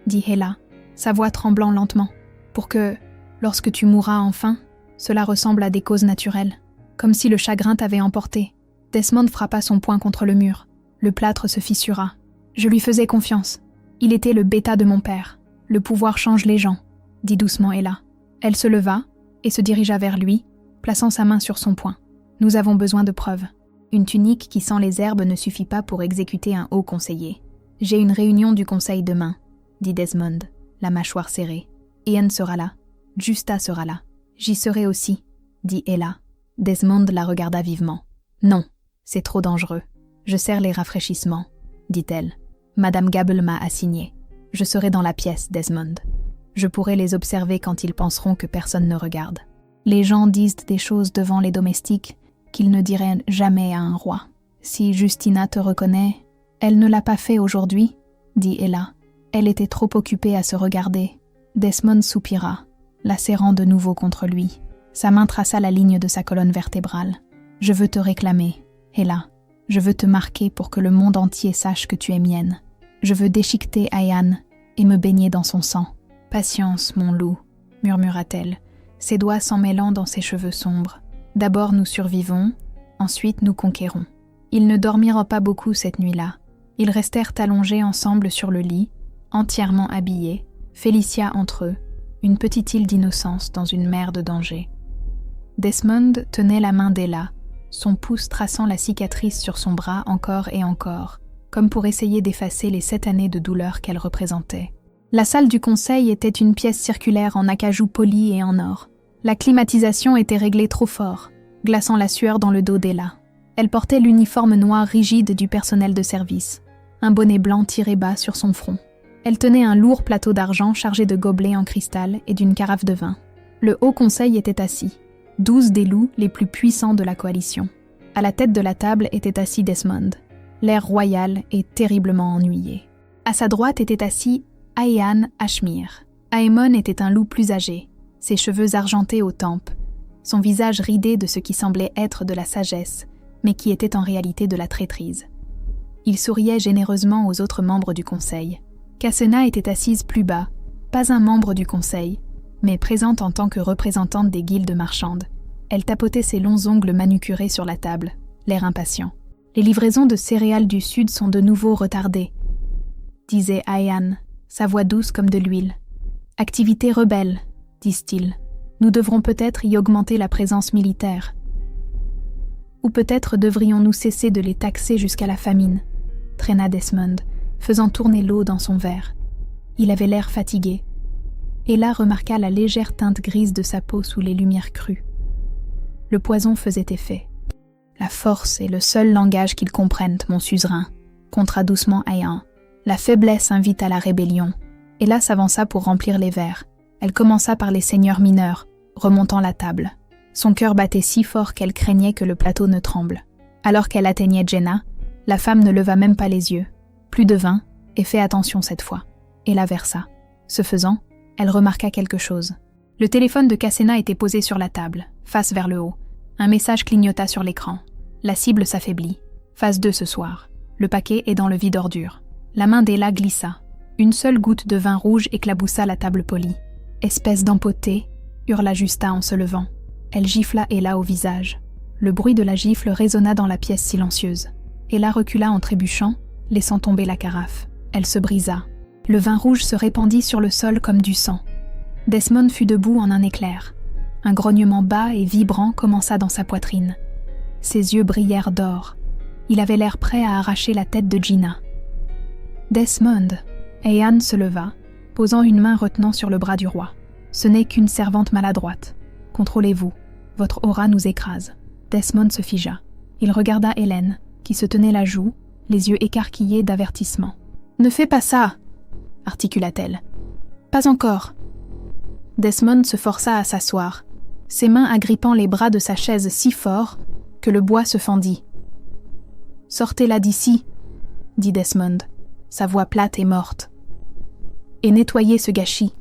dit Ella, sa voix tremblant lentement, « pour que, lorsque tu mourras enfin, cela ressemble à des causes naturelles, comme si le chagrin t'avait emporté. » Desmond frappa son poing contre le mur. Le plâtre se fissura. « Je lui faisais confiance. Il était le bêta de mon père. Le pouvoir change les gens, » dit doucement Ella. Elle se leva et se dirigea vers lui, plaçant sa main sur son poing. « Nous avons besoin de preuves. Une tunique qui sent les herbes ne suffit pas pour exécuter un haut conseiller. J'ai une réunion du conseil demain, » dit Desmond, la mâchoire serrée. « Ian sera là. Justa sera là. J'y serai aussi, » dit Ella. Desmond la regarda vivement. « Non, c'est trop dangereux. Je sers les rafraîchissements, » dit-elle. « Madame Gable m'a assigné. Je serai dans la pièce, Desmond. Je pourrai les observer quand ils penseront que personne ne regarde. » Les gens disent des choses devant les domestiques qu'ils ne diraient jamais à un roi. Si Justina te reconnaît, elle ne l'a pas fait aujourd'hui, dit Ella. Elle était trop occupée à se regarder. Desmond soupira, la serrant de nouveau contre lui. Sa main traça la ligne de sa colonne vertébrale. « Je veux te réclamer, Ella. Je veux te marquer pour que le monde entier sache que tu es mienne. Je veux déchiqueter Ayan et me baigner dans son sang. »« Patience, mon loup, » murmura-t-elle, ses doigts s'en mêlant dans ses cheveux sombres. « D'abord nous survivons, ensuite nous conquérons. » Ils ne dormirent pas beaucoup cette nuit-là. Ils restèrent allongés ensemble sur le lit, entièrement habillés, Félicia entre eux, une petite île d'innocence dans une mer de danger. Desmond tenait la main d'Ella, son pouce traçant la cicatrice sur son bras encore et encore, comme pour essayer d'effacer les 7 années de douleur qu'elle représentait. La salle du conseil était une pièce circulaire en acajou poli et en or. La climatisation était réglée trop fort, glaçant la sueur dans le dos d'Ella. Elle portait l'uniforme noir rigide du personnel de service, un bonnet blanc tiré bas sur son front. Elle tenait un lourd plateau d'argent chargé de gobelets en cristal et d'une carafe de vin. Le haut conseil était assis, 12 des loups les plus puissants de la coalition. À la tête de la table était assis Desmond, l'air royal et terriblement ennuyé. À sa droite était assis Aean Ashmir. Aemon était un loup plus âgé, ses cheveux argentés aux tempes, son visage ridé de ce qui semblait être de la sagesse, mais qui était en réalité de la traîtrise. Il souriait généreusement aux autres membres du conseil. Cassena était assise plus bas, pas un membre du conseil, mais présente en tant que représentante des guildes marchandes. Elle tapotait ses longs ongles manucurés sur la table, l'air impatient. « Les livraisons de céréales du Sud sont de nouveau retardées, » disait Ayan, sa voix douce comme de l'huile. « Activité rebelle, disent-ils. Nous devrons peut-être y augmenter la présence militaire. Ou peut-être devrions-nous cesser de les taxer jusqu'à la famine, » traîna Desmond, faisant tourner l'eau dans son verre. Il avait l'air fatigué. Ella remarqua la légère teinte grise de sa peau sous les lumières crues. Le poison faisait effet. « La force est le seul langage qu'ils comprennent, mon suzerain, » contra doucement Ayan. « La faiblesse invite à la rébellion. » Ella s'avança pour remplir les verres. Elle commença par les seigneurs mineurs, remontant la table. Son cœur battait si fort qu'elle craignait que le plateau ne tremble. Alors qu'elle atteignait Jenna, la femme ne leva même pas les yeux. Plus de vin, et fais attention cette fois. Et la versa. Ce faisant, elle remarqua quelque chose. Le téléphone de Cassena était posé sur la table, face vers le haut. Un message clignota sur l'écran. La cible s'affaiblit. Phase 2 ce soir. Le paquet est dans le vide-ordures. La main d'Ella glissa. Une seule goutte de vin rouge éclaboussa la table polie. Espèce d'empoté, hurla Justa en se levant. Elle gifla Ella au visage. Le bruit de la gifle résonna dans la pièce silencieuse. Ella recula en trébuchant, laissant tomber la carafe. Elle se brisa. Le vin rouge se répandit sur le sol comme du sang. Desmond fut debout en un éclair. Un grognement bas et vibrant commença dans sa poitrine. Ses yeux brillèrent d'or. Il avait l'air prêt à arracher la tête de Gina. « Desmond !» Ayan se leva, posant une main retenant sur le bras du roi. « Ce n'est qu'une servante maladroite. Contrôlez-vous. Votre aura nous écrase. » Desmond se figea. Il regarda Hélène, qui se tenait la joue, les yeux écarquillés d'avertissement. « Ne fais pas ça !» articula-t-elle. « Pas encore. » Desmond se força à s'asseoir, ses mains agrippant les bras de sa chaise si fort que le bois se fendit. « Sortez-la d'ici !» dit Desmond, sa voix plate et morte. « Et nettoyez ce gâchis. »«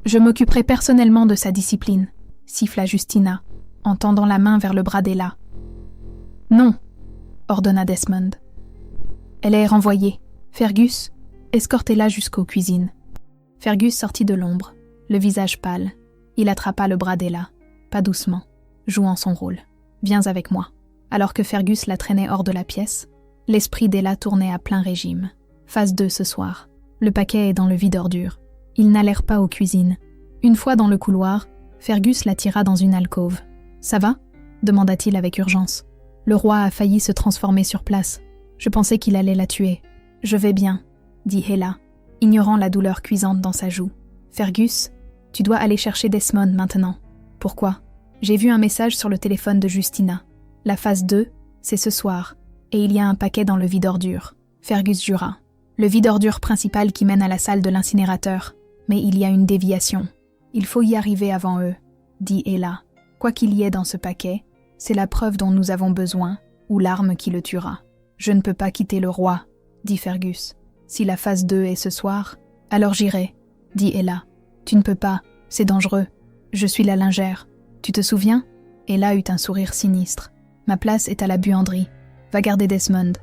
Je m'occuperai personnellement de sa discipline, » siffla Justina, en tendant la main vers le bras d'Ella. « Non !» ordonna Desmond. « Elle est renvoyée. Fergus, escortez-la jusqu'aux cuisines. » Fergus sortit de l'ombre, le visage pâle. Il attrapa le bras d'Ella, pas doucement, jouant son rôle. « Viens avec moi. » Alors que Fergus la traînait hors de la pièce, l'esprit d'Ella tournait à plein régime. Phase 2 ce soir. Le paquet est dans le vide-ordures. Ils n'allèrent pas aux cuisines. Une fois dans le couloir, Fergus la tira dans une alcôve. « Ça va ?» demanda-t-il avec urgence. « Le roi a failli se transformer sur place. Je pensais qu'il allait la tuer. »« Je vais bien, » dit Ella, ignorant la douleur cuisante dans sa joue. « Fergus, tu dois aller chercher Desmond maintenant. »« Pourquoi ?»« J'ai vu un message sur le téléphone de Justina. La phase 2, c'est ce soir, et il y a un paquet dans le vide-ordures. » Fergus jura. « Le vide-ordures principal qui mène à la salle de l'incinérateur. Mais il y a une déviation. Il faut y arriver avant eux. dit Ella. Quoi qu'il y ait dans ce paquet, c'est la preuve dont nous avons besoin, ou l'arme qui le tuera. Je ne peux pas quitter le roi, dit Fergus. Si la phase 2 est ce soir, alors j'irai, dit Ella. Tu ne peux pas, c'est dangereux. Je suis la lingère. Tu te souviens? Ella eut un sourire sinistre. Ma place est à la buanderie. Va garder Desmond.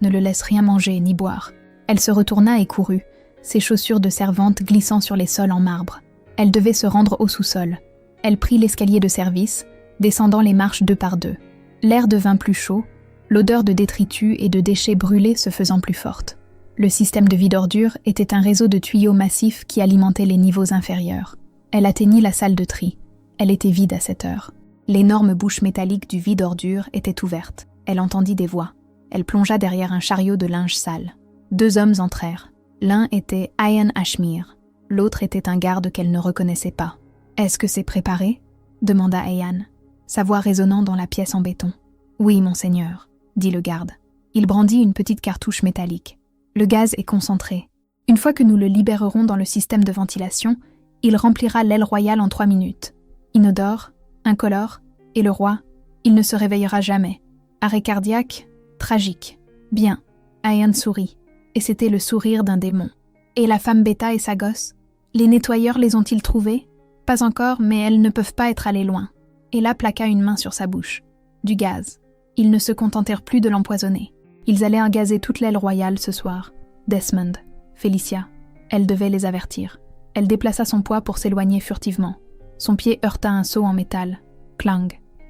Ne le laisse rien manger ni boire. Elle se retourna et courut, ses chaussures de servante glissant sur les sols en marbre. Elle devait se rendre au sous-sol. Elle prit l'escalier de service, descendant les marches 2 par 2. L'air devint plus chaud, l'odeur de détritus et de déchets brûlés se faisant plus forte. Le système de vide-ordures était un réseau de tuyaux massifs qui alimentait les niveaux inférieurs. Elle atteignit la salle de tri. Elle était vide à cette heure. L'énorme bouche métallique du vide-ordures était ouverte. Elle entendit des voix. Elle plongea derrière un chariot de linge sale. 2 hommes entrèrent. L'un était Ian Ashmere. L'autre était un garde qu'elle ne reconnaissait pas. « Est-ce que c'est préparé ?» demanda Ian, sa voix résonnant dans la pièce en béton. « Oui, monseigneur, » dit le garde. Il brandit une petite cartouche métallique. Le gaz est concentré. Une fois que nous le libérerons dans le système de ventilation, il remplira l'aile royale en 3 minutes. Inodore, incolore, et le roi, il ne se réveillera jamais. Arrêt cardiaque, tragique. Bien. Ian sourit, et c'était le sourire d'un démon. Et la femme Beta et sa gosse? Les nettoyeurs les ont-ils trouvés? Pas encore, mais elles ne peuvent pas être allées loin. Ella plaqua une main sur sa bouche. Du gaz. Ils ne se contentèrent plus de l'empoisonner. Ils allaient gazer toute l'aile royale ce soir. Desmond, Felicia, elle devait les avertir. Elle déplaça son poids pour s'éloigner furtivement. Son pied heurta un seau en métal. Clang.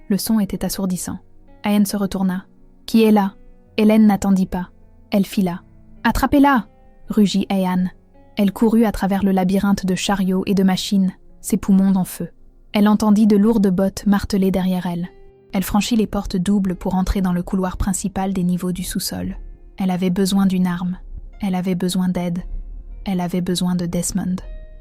Le son était assourdissant. Ian se retourna. « Qui est là ?» Hélène n'attendit pas. Elle fila. « Attrapez-la !» rugit Ian. Elle courut à travers le labyrinthe de chariots et de machines, ses poumons en feu. Elle entendit de lourdes bottes marteler derrière elle. Elle franchit les portes doubles pour entrer dans le couloir principal des niveaux du sous-sol. Elle avait besoin d'une arme. Elle avait besoin d'aide. Elle avait besoin de Desmond.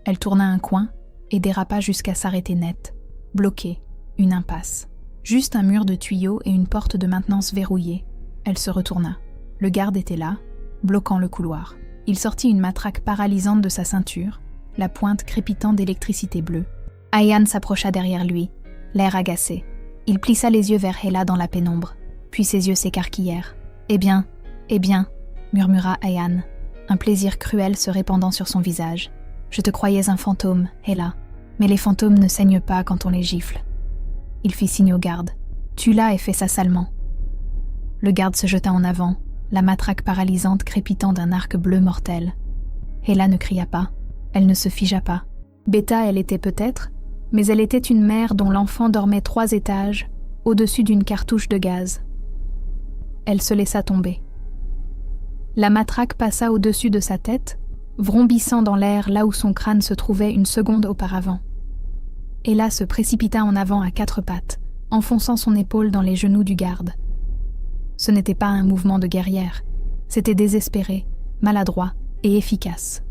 Elle tourna un coin et dérapa jusqu'à s'arrêter net. Bloquée, une impasse. Juste un mur de tuyaux et une porte de maintenance verrouillée. Elle se retourna. Le garde était là, bloquant le couloir. Il sortit une matraque paralysante de sa ceinture, la pointe crépitant d'électricité bleue. Ian s'approcha derrière lui, l'air agacé. Il plissa les yeux vers Ella dans la pénombre, puis ses yeux s'écarquillèrent. « Eh bien, murmura Ian, un plaisir cruel se répandant sur son visage. « Je te croyais un fantôme, Ella, mais les fantômes ne saignent pas quand on les gifle. » Il fit signe au garde. « Tue-la et fais ça salement. » Le garde se jeta en avant, la matraque paralysante crépitant d'un arc bleu mortel. Ella ne cria pas, elle ne se figea pas. Beta elle était peut-être, mais elle était une mère dont l'enfant dormait 3 étages, au-dessus d'une cartouche de gaz. Elle se laissa tomber. La matraque passa au-dessus de sa tête, vrombissant dans l'air là où son crâne se trouvait une seconde auparavant. Ella se précipita en avant à 4 pattes, enfonçant son épaule dans les genoux du garde. Ce n'était pas un mouvement de guerrière, c'était désespéré, maladroit et efficace.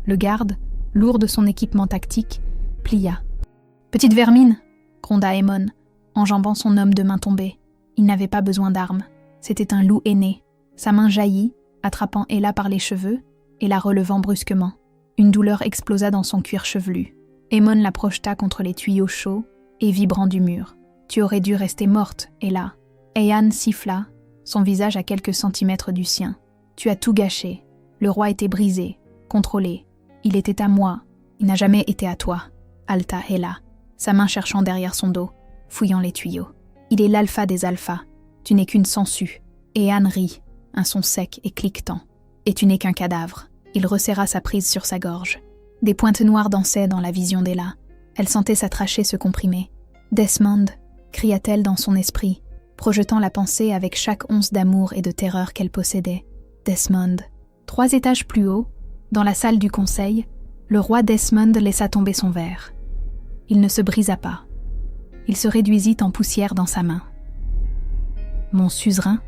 Le garde, lourd de son équipement tactique, plia. « Petite vermine !» gronda Aemon, enjambant son homme de main tombée. Il n'avait pas besoin d'armes. C'était un loup aîné. Sa main jaillit, attrapant Ella par les cheveux et la relevant brusquement. Une douleur explosa dans son cuir chevelu. Aemon la projeta contre les tuyaux chauds et vibrants du mur. « Tu aurais dû rester morte, Ella. » Ian siffla, son visage à quelques centimètres du sien. « Tu as tout gâché. Le roi était brisé, contrôlé. Il était à moi. Il n'a jamais été à toi. » Halta Ella, sa main cherchant derrière son dos, fouillant les tuyaux. « Il est l'alpha des alphas. Tu n'es qu'une sangsue. » Ian rit, un son sec et cliquetant. « Et tu n'es qu'un cadavre. » Il resserra sa prise sur sa gorge. Des pointes noires dansaient dans la vision d'Ella. Elle sentait sa trachée se comprimer. « Desmond !» cria-t-elle dans son esprit, projetant la pensée avec chaque once d'amour et de terreur qu'elle possédait. Desmond. 3 étages plus haut, dans la salle du conseil, le roi Desmond laissa tomber son verre. Il ne se brisa pas. Il se réduisit en poussière dans sa main. « Mon suzerain ?»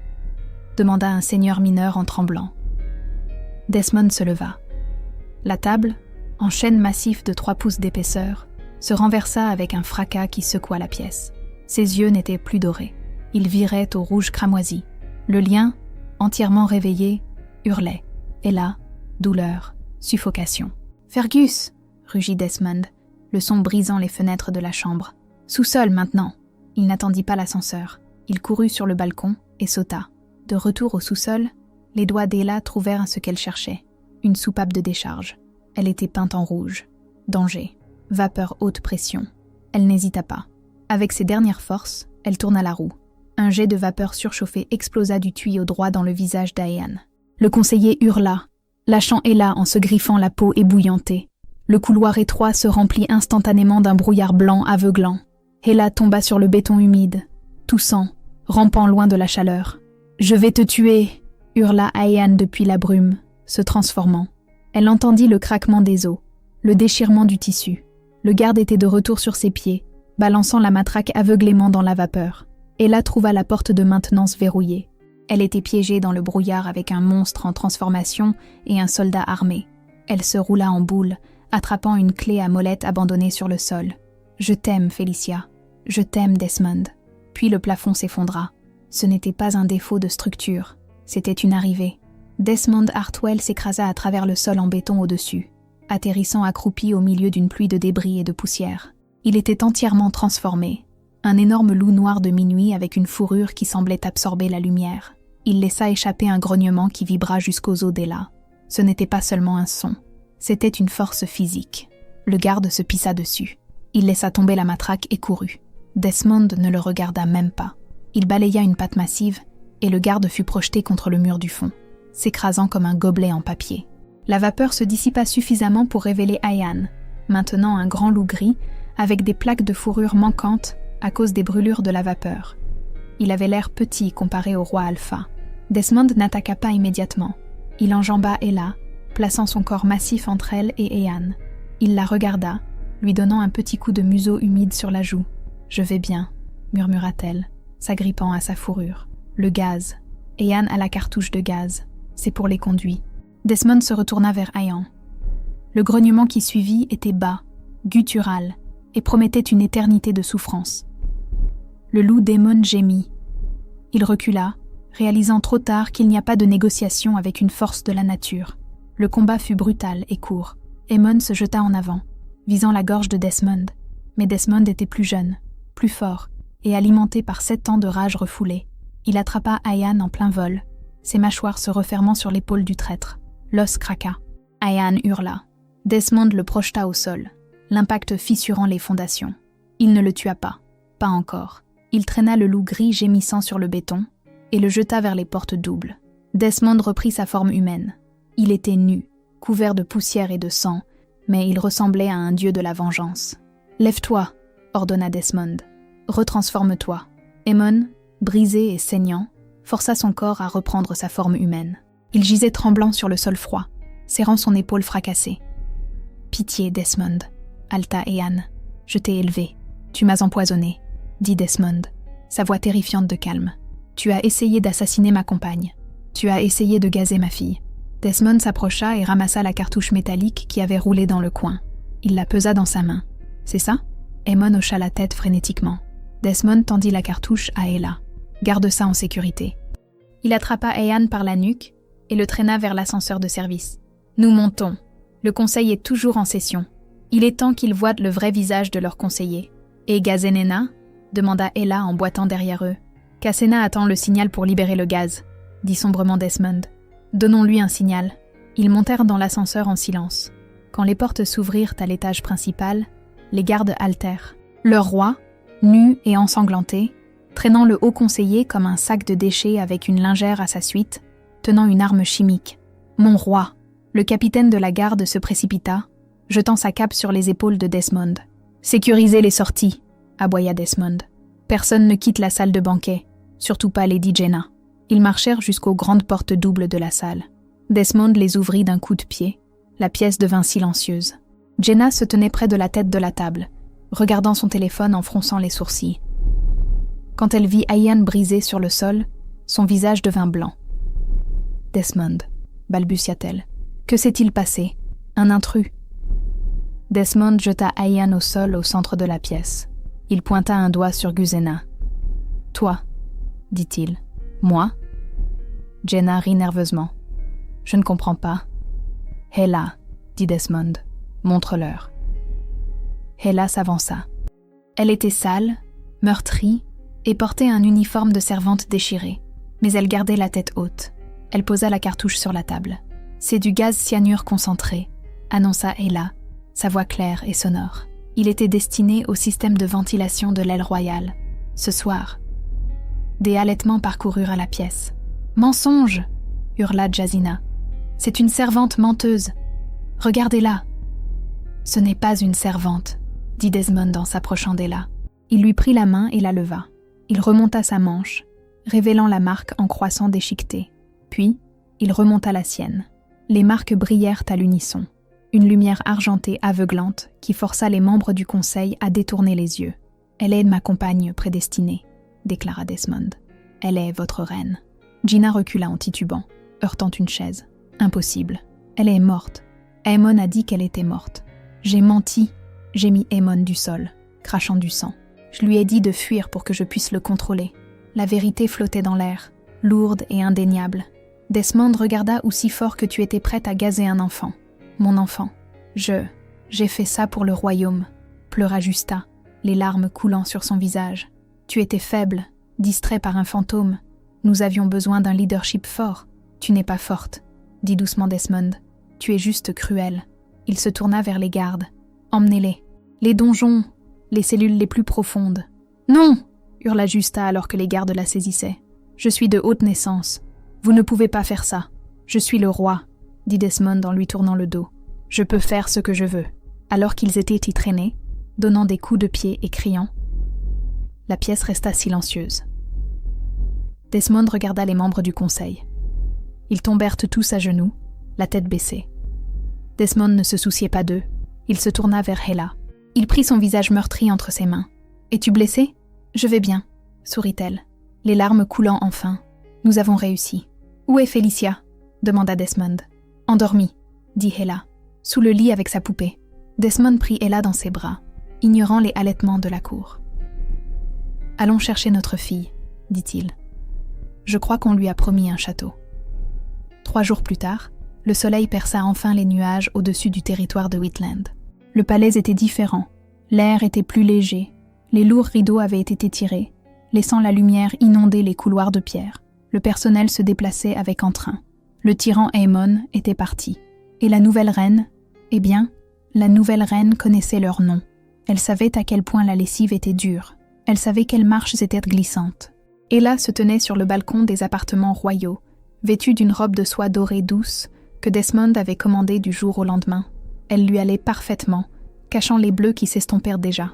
demanda un seigneur mineur en tremblant. Desmond se leva. La table, en chêne massif de 3 pouces d'épaisseur, se renversa avec un fracas qui secoua la pièce. Ses yeux n'étaient plus dorés. Ils viraient au rouge cramoisi. Le lien, entièrement réveillé, hurlait. Et là, douleur, suffocation. « Fergus !» rugit Desmond, le son brisant les fenêtres de la chambre. Sous-sol maintenant. Il n'attendit pas l'ascenseur. Il courut sur le balcon et sauta. De retour au sous-sol, les doigts d'Ella trouvèrent ce qu'elle cherchait. Une soupape de décharge. Elle était peinte en rouge. Danger. Vapeur haute pression. Elle n'hésita pas. Avec ses dernières forces, elle tourna la roue. Un jet de vapeur surchauffée explosa du tuyau droit dans le visage d'Ayan. Le conseiller hurla, lâchant Ella en se griffant la peau ébouillantée. Le couloir étroit se remplit instantanément d'un brouillard blanc aveuglant. Ella tomba sur le béton humide, toussant, rampant loin de la chaleur. « Je vais te tuer !» hurla Ayan depuis la brume, se transformant. Elle entendit le craquement des os, le déchirement du tissu. Le garde était de retour sur ses pieds, balançant la matraque aveuglément dans la vapeur. Ella trouva la porte de maintenance verrouillée. Elle était piégée dans le brouillard avec un monstre en transformation et un soldat armé. Elle se roula en boule, attrapant une clé à molette abandonnée sur le sol. « Je t'aime, Felicia. Je t'aime, Desmond. » Puis le plafond s'effondra. Ce n'était pas un défaut de structure, c'était une arrivée. Desmond Hartwell s'écrasa à travers le sol en béton au-dessus, atterrissant accroupi au milieu d'une pluie de débris et de poussière. Il était entièrement transformé. Un énorme loup noir de minuit avec une fourrure qui semblait absorber la lumière. Il laissa échapper un grognement qui vibra jusqu'aux os d'Ella. Ce n'était pas seulement un son, c'était une force physique. Le garde se pissa dessus. Il laissa tomber la matraque et courut. Desmond ne le regarda même pas. Il balaya une patte massive et le garde fut projeté contre le mur du fond, s'écrasant comme un gobelet en papier. La vapeur se dissipa suffisamment pour révéler Ayan, maintenant un grand loup gris, avec des plaques de fourrure manquantes à cause des brûlures de la vapeur. Il avait l'air petit comparé au roi Alpha. Desmond n'attaqua pas immédiatement. Il enjamba Ella, plaçant son corps massif entre elle et Ayan. Il la regarda, lui donnant un petit coup de museau humide sur la joue. « Je vais bien », murmura-t-elle, s'agrippant à sa fourrure. « Le gaz. Ayan a la cartouche de gaz. C'est pour les conduits. » Desmond se retourna vers Ayan. Le grognement qui suivit était bas, guttural, et promettait une éternité de souffrance. Le loup démon gémit. Il recula, réalisant trop tard qu'il n'y a pas de négociation avec une force de la nature. Le combat fut brutal et court. Aemon se jeta en avant, visant la gorge de Desmond. Mais Desmond était plus jeune, plus fort, et alimenté par 7 ans de rage refoulée. Il attrapa Ayan en plein vol, ses mâchoires se refermant sur l'épaule du traître. L'os craqua. Ayan hurla. Desmond le projeta au sol, l'impact fissurant les fondations. Il ne le tua pas encore. Il traîna le loup gris gémissant sur le béton et le jeta vers les portes doubles. Desmond reprit sa forme humaine. Il était nu, couvert de poussière et de sang, mais il ressemblait à un dieu de la vengeance. « Lève-toi » ordonna Desmond. « Retransforme-toi. » Aemon, brisé et saignant, força son corps à reprendre sa forme humaine. Il gisait tremblant sur le sol froid, serrant son épaule fracassée. « Pitié, Desmond, » haleta Ayan. « Je t'ai élevé. Tu m'as empoisonné, » dit Desmond, sa voix terrifiante de calme. « Tu as essayé d'assassiner ma compagne. Tu as essayé de gazer ma fille. » Desmond s'approcha et ramassa la cartouche métallique qui avait roulé dans le coin. Il la pesa dans sa main. « C'est ça ?» Aemon hocha la tête frénétiquement. Desmond tendit la cartouche à Ella. « Garde ça en sécurité. » Il attrapa Ayan par la nuque et le traîna vers l'ascenseur de service. « Nous montons. Le conseil est toujours en session. Il est temps qu'ils voient le vrai visage de leur conseiller. »« Et Gazenena ?» demanda Ella en boitant derrière eux. « Cassena attend le signal pour libérer le gaz, » dit sombrement Desmond. « Donnons-lui un signal. » Ils montèrent dans l'ascenseur en silence. Quand les portes s'ouvrirent à l'étage principal, les gardes haltèrent. Leur roi, nu et ensanglanté, traînant le haut conseiller comme un sac de déchets avec une lingère à sa suite, tenant une arme chimique. « Mon roi !» Le capitaine de la garde se précipita, jetant sa cape sur les épaules de Desmond. « Sécurisez les sorties !» aboya Desmond. « Personne ne quitte la salle de banquet, surtout pas Lady Jenna. » Ils marchèrent jusqu'aux grandes portes doubles de la salle. Desmond les ouvrit d'un coup de pied. La pièce devint silencieuse. Jenna se tenait près de la tête de la table, regardant son téléphone en fronçant les sourcils. Quand elle vit Ayan brisé sur le sol, son visage devint blanc. « Desmond, » balbutia-t-elle. « Que s'est-il passé? Un intrus ?» Desmond jeta Ayan au sol au centre de la pièce. Il pointa un doigt sur Guzena. « Toi, » dit-il. « Moi ?» Jenna rit nerveusement. « Je ne comprends pas. »« Hé là, » dit Desmond. « Montre-leur. » Hela s'avança. Elle était sale, meurtrie, et portait un uniforme de servante déchiré. Mais elle gardait la tête haute. Elle posa la cartouche sur la table. « C'est du gaz cyanure concentré », annonça Hela, sa voix claire et sonore. Il était destiné au système de ventilation de l'aile royale. Ce soir, des halètements parcoururent à la pièce. « Mensonge !» hurla Jazina. « C'est une servante menteuse. Regardez-la !»« Ce n'est pas une servante », dit Desmond en s'approchant d'Hela. Il lui prit la main et la leva. Il remonta sa manche, révélant la marque en croissant déchiquetée. Puis, il remonta la sienne. Les marques brillèrent à l'unisson. Une lumière argentée aveuglante qui força les membres du conseil à détourner les yeux. « Elle est ma compagne prédestinée », déclara Desmond. « Elle est votre reine. » Gina recula en titubant, heurtant une chaise. « Impossible. Elle est morte. Aemon a dit qu'elle était morte. J'ai menti. » Gémit Aemon du sol, crachant du sang. Je lui ai dit de fuir pour que je puisse le contrôler. La vérité flottait dans l'air, lourde et indéniable. Desmond regarda aussi fort que tu étais prête à gazer un enfant. Mon enfant. J'ai fait ça pour le royaume, pleura Justa, les larmes coulant sur son visage. Tu étais faible, distrait par un fantôme. Nous avions besoin d'un leadership fort. Tu n'es pas forte, dit doucement Desmond. Tu es juste cruelle. Il se tourna vers les gardes. Emmenez-les. Les donjons, les cellules les plus profondes. Non, hurla Justa alors que les gardes la saisissaient. Je suis de haute naissance. Vous ne pouvez pas faire ça. Je suis le roi, dit Desmond en lui tournant le dos. Je peux faire ce que je veux. Alors qu'ils étaient y traînés, donnant des coups de pied et criant, la pièce resta silencieuse. Desmond regarda les membres du conseil. Ils tombèrent tous à genoux, la tête baissée. Desmond ne se souciait pas d'eux. Il se tourna vers Hela. Il prit son visage meurtri entre ses mains. « Es-tu blessé ? Je vais bien, » sourit-elle, les larmes coulant enfin. « Nous avons réussi. »« Où est Félicia ?» demanda Desmond. « Endormie, » dit Hela, sous le lit avec sa poupée. Desmond prit Hela dans ses bras, ignorant les halètements de la cour. « Allons chercher notre fille, » dit-il. « Je crois qu'on lui a promis un château. » 3 jours plus tard, le soleil perça enfin les nuages au-dessus du territoire de Whitland. Le palais était différent. L'air était plus léger. Les lourds rideaux avaient été tirés, laissant la lumière inonder les couloirs de pierre. Le personnel se déplaçait avec entrain. Le tyran Aemon était parti. Et la nouvelle reine, eh bien, la nouvelle reine connaissait leur nom. Elle savait à quel point la lessive était dure. Elle savait quelles marches étaient glissantes. Hela se tenait sur le balcon des appartements royaux, vêtue d'une robe de soie dorée douce que Desmond avait commandée du jour au lendemain. Elle lui allait parfaitement, cachant les bleus qui s'estompèrent déjà.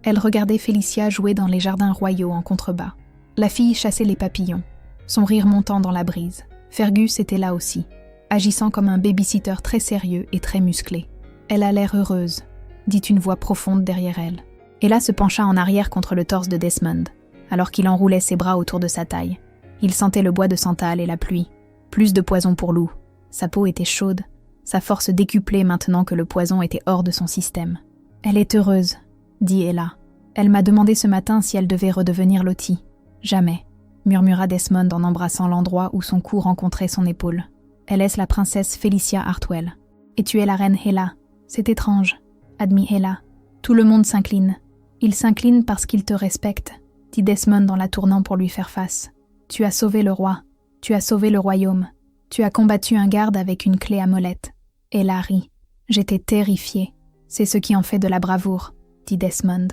Elle regardait Félicia jouer dans les jardins royaux en contrebas. La fille chassait les papillons, son rire montant dans la brise. Fergus était là aussi, agissant comme un baby-sitter très sérieux et très musclé. « Elle a l'air heureuse », dit une voix profonde derrière elle. Hela se pencha en arrière contre le torse de Desmond, alors qu'il enroulait ses bras autour de sa taille. Il sentait le bois de santal et la pluie. Plus de poison pour loup. Sa peau était chaude, sa force décuplée maintenant que le poison était hors de son système. « Elle est heureuse », dit Hela. « Elle m'a demandé ce matin si elle devait redevenir Lottie. »« Jamais », murmura Desmond en embrassant l'endroit où son cou rencontrait son épaule. « Elle est la princesse Félicia Hartwell. Et tu es la reine Hela. C'est étrange, » admit Hela. « Tout le monde s'incline. Il s'incline parce qu'il te respecte, » dit Desmond en la tournant pour lui faire face. « Tu as sauvé le roi. Tu as sauvé le royaume. Tu as combattu un garde avec une clé à molette. » Hela rit. « J'étais terrifiée. C'est ce qui en fait de la bravoure, » dit Desmond.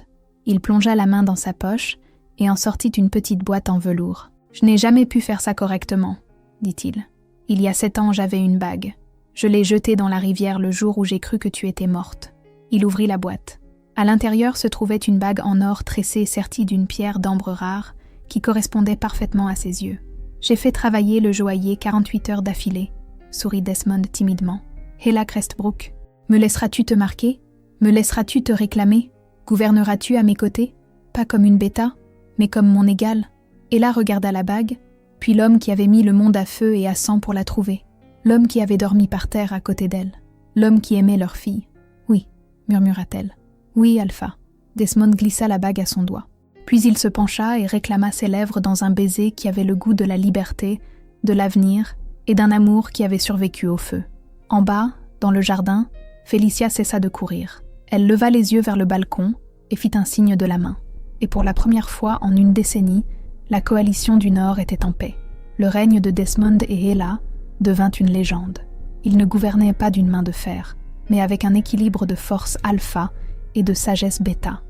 Il plongea la main dans sa poche et en sortit une petite boîte en velours. « Je n'ai jamais pu faire ça correctement, » dit-il. « Il y a 7 ans, j'avais une bague. Je l'ai jetée dans la rivière le jour où j'ai cru que tu étais morte. » Il ouvrit la boîte. À l'intérieur se trouvait une bague en or tressée sertie d'une pierre d'ambre rare qui correspondait parfaitement à ses yeux. « J'ai fait travailler le joaillier 48 heures d'affilée, » sourit Desmond timidement. « Hela Crestbrook, me laisseras-tu te marquer? Me laisseras-tu te réclamer? Gouverneras-tu à mes côtés? Pas comme une bêta, mais comme mon égale. » Hela regarda la bague, puis l'homme qui avait mis le monde à feu et à sang pour la trouver. L'homme qui avait dormi par terre à côté d'elle. L'homme qui aimait leur fille. « Oui, » murmura-t-elle. « Oui, Alpha. » Desmond glissa la bague à son doigt. Puis il se pencha et réclama ses lèvres dans un baiser qui avait le goût de la liberté, de l'avenir et d'un amour qui avait survécu au feu. En bas, dans le jardin, Félicia cessa de courir. Elle leva les yeux vers le balcon et fit un signe de la main. Et pour la première fois en une décennie, la coalition du Nord était en paix. Le règne de Desmond et Ella devint une légende. Ils ne gouvernaient pas d'une main de fer, mais avec un équilibre de force alpha et de sagesse bêta.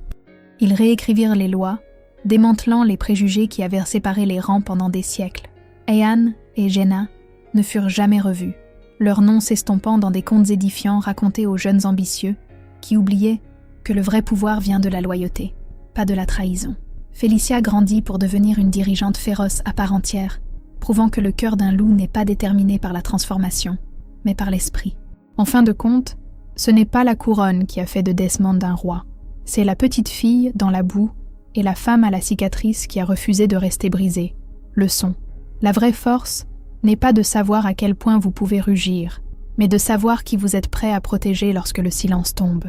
Ils réécrivirent les lois, démantelant les préjugés qui avaient séparé les rangs pendant des siècles. Aean et Jenna ne furent jamais revus, leurs noms s'estompant dans des contes édifiants racontés aux jeunes ambitieux qui oubliaient que le vrai pouvoir vient de la loyauté, pas de la trahison. Félicia grandit pour devenir une dirigeante féroce à part entière, prouvant que le cœur d'un loup n'est pas déterminé par la transformation, mais par l'esprit. En fin de compte, ce n'est pas la couronne qui a fait de Desmond un roi. C'est la petite fille dans la boue et la femme à la cicatrice qui a refusé de rester brisée. Leçon. La vraie force n'est pas de savoir à quel point vous pouvez rugir, mais de savoir qui vous êtes prêt à protéger lorsque le silence tombe.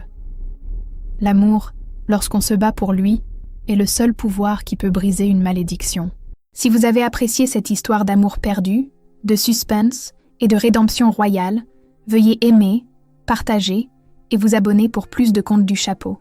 L'amour, lorsqu'on se bat pour lui, est le seul pouvoir qui peut briser une malédiction. Si vous avez apprécié cette histoire d'amour perdu, de suspense et de rédemption royale, veuillez aimer, partager et vous abonner pour plus de Contes du Chapeau.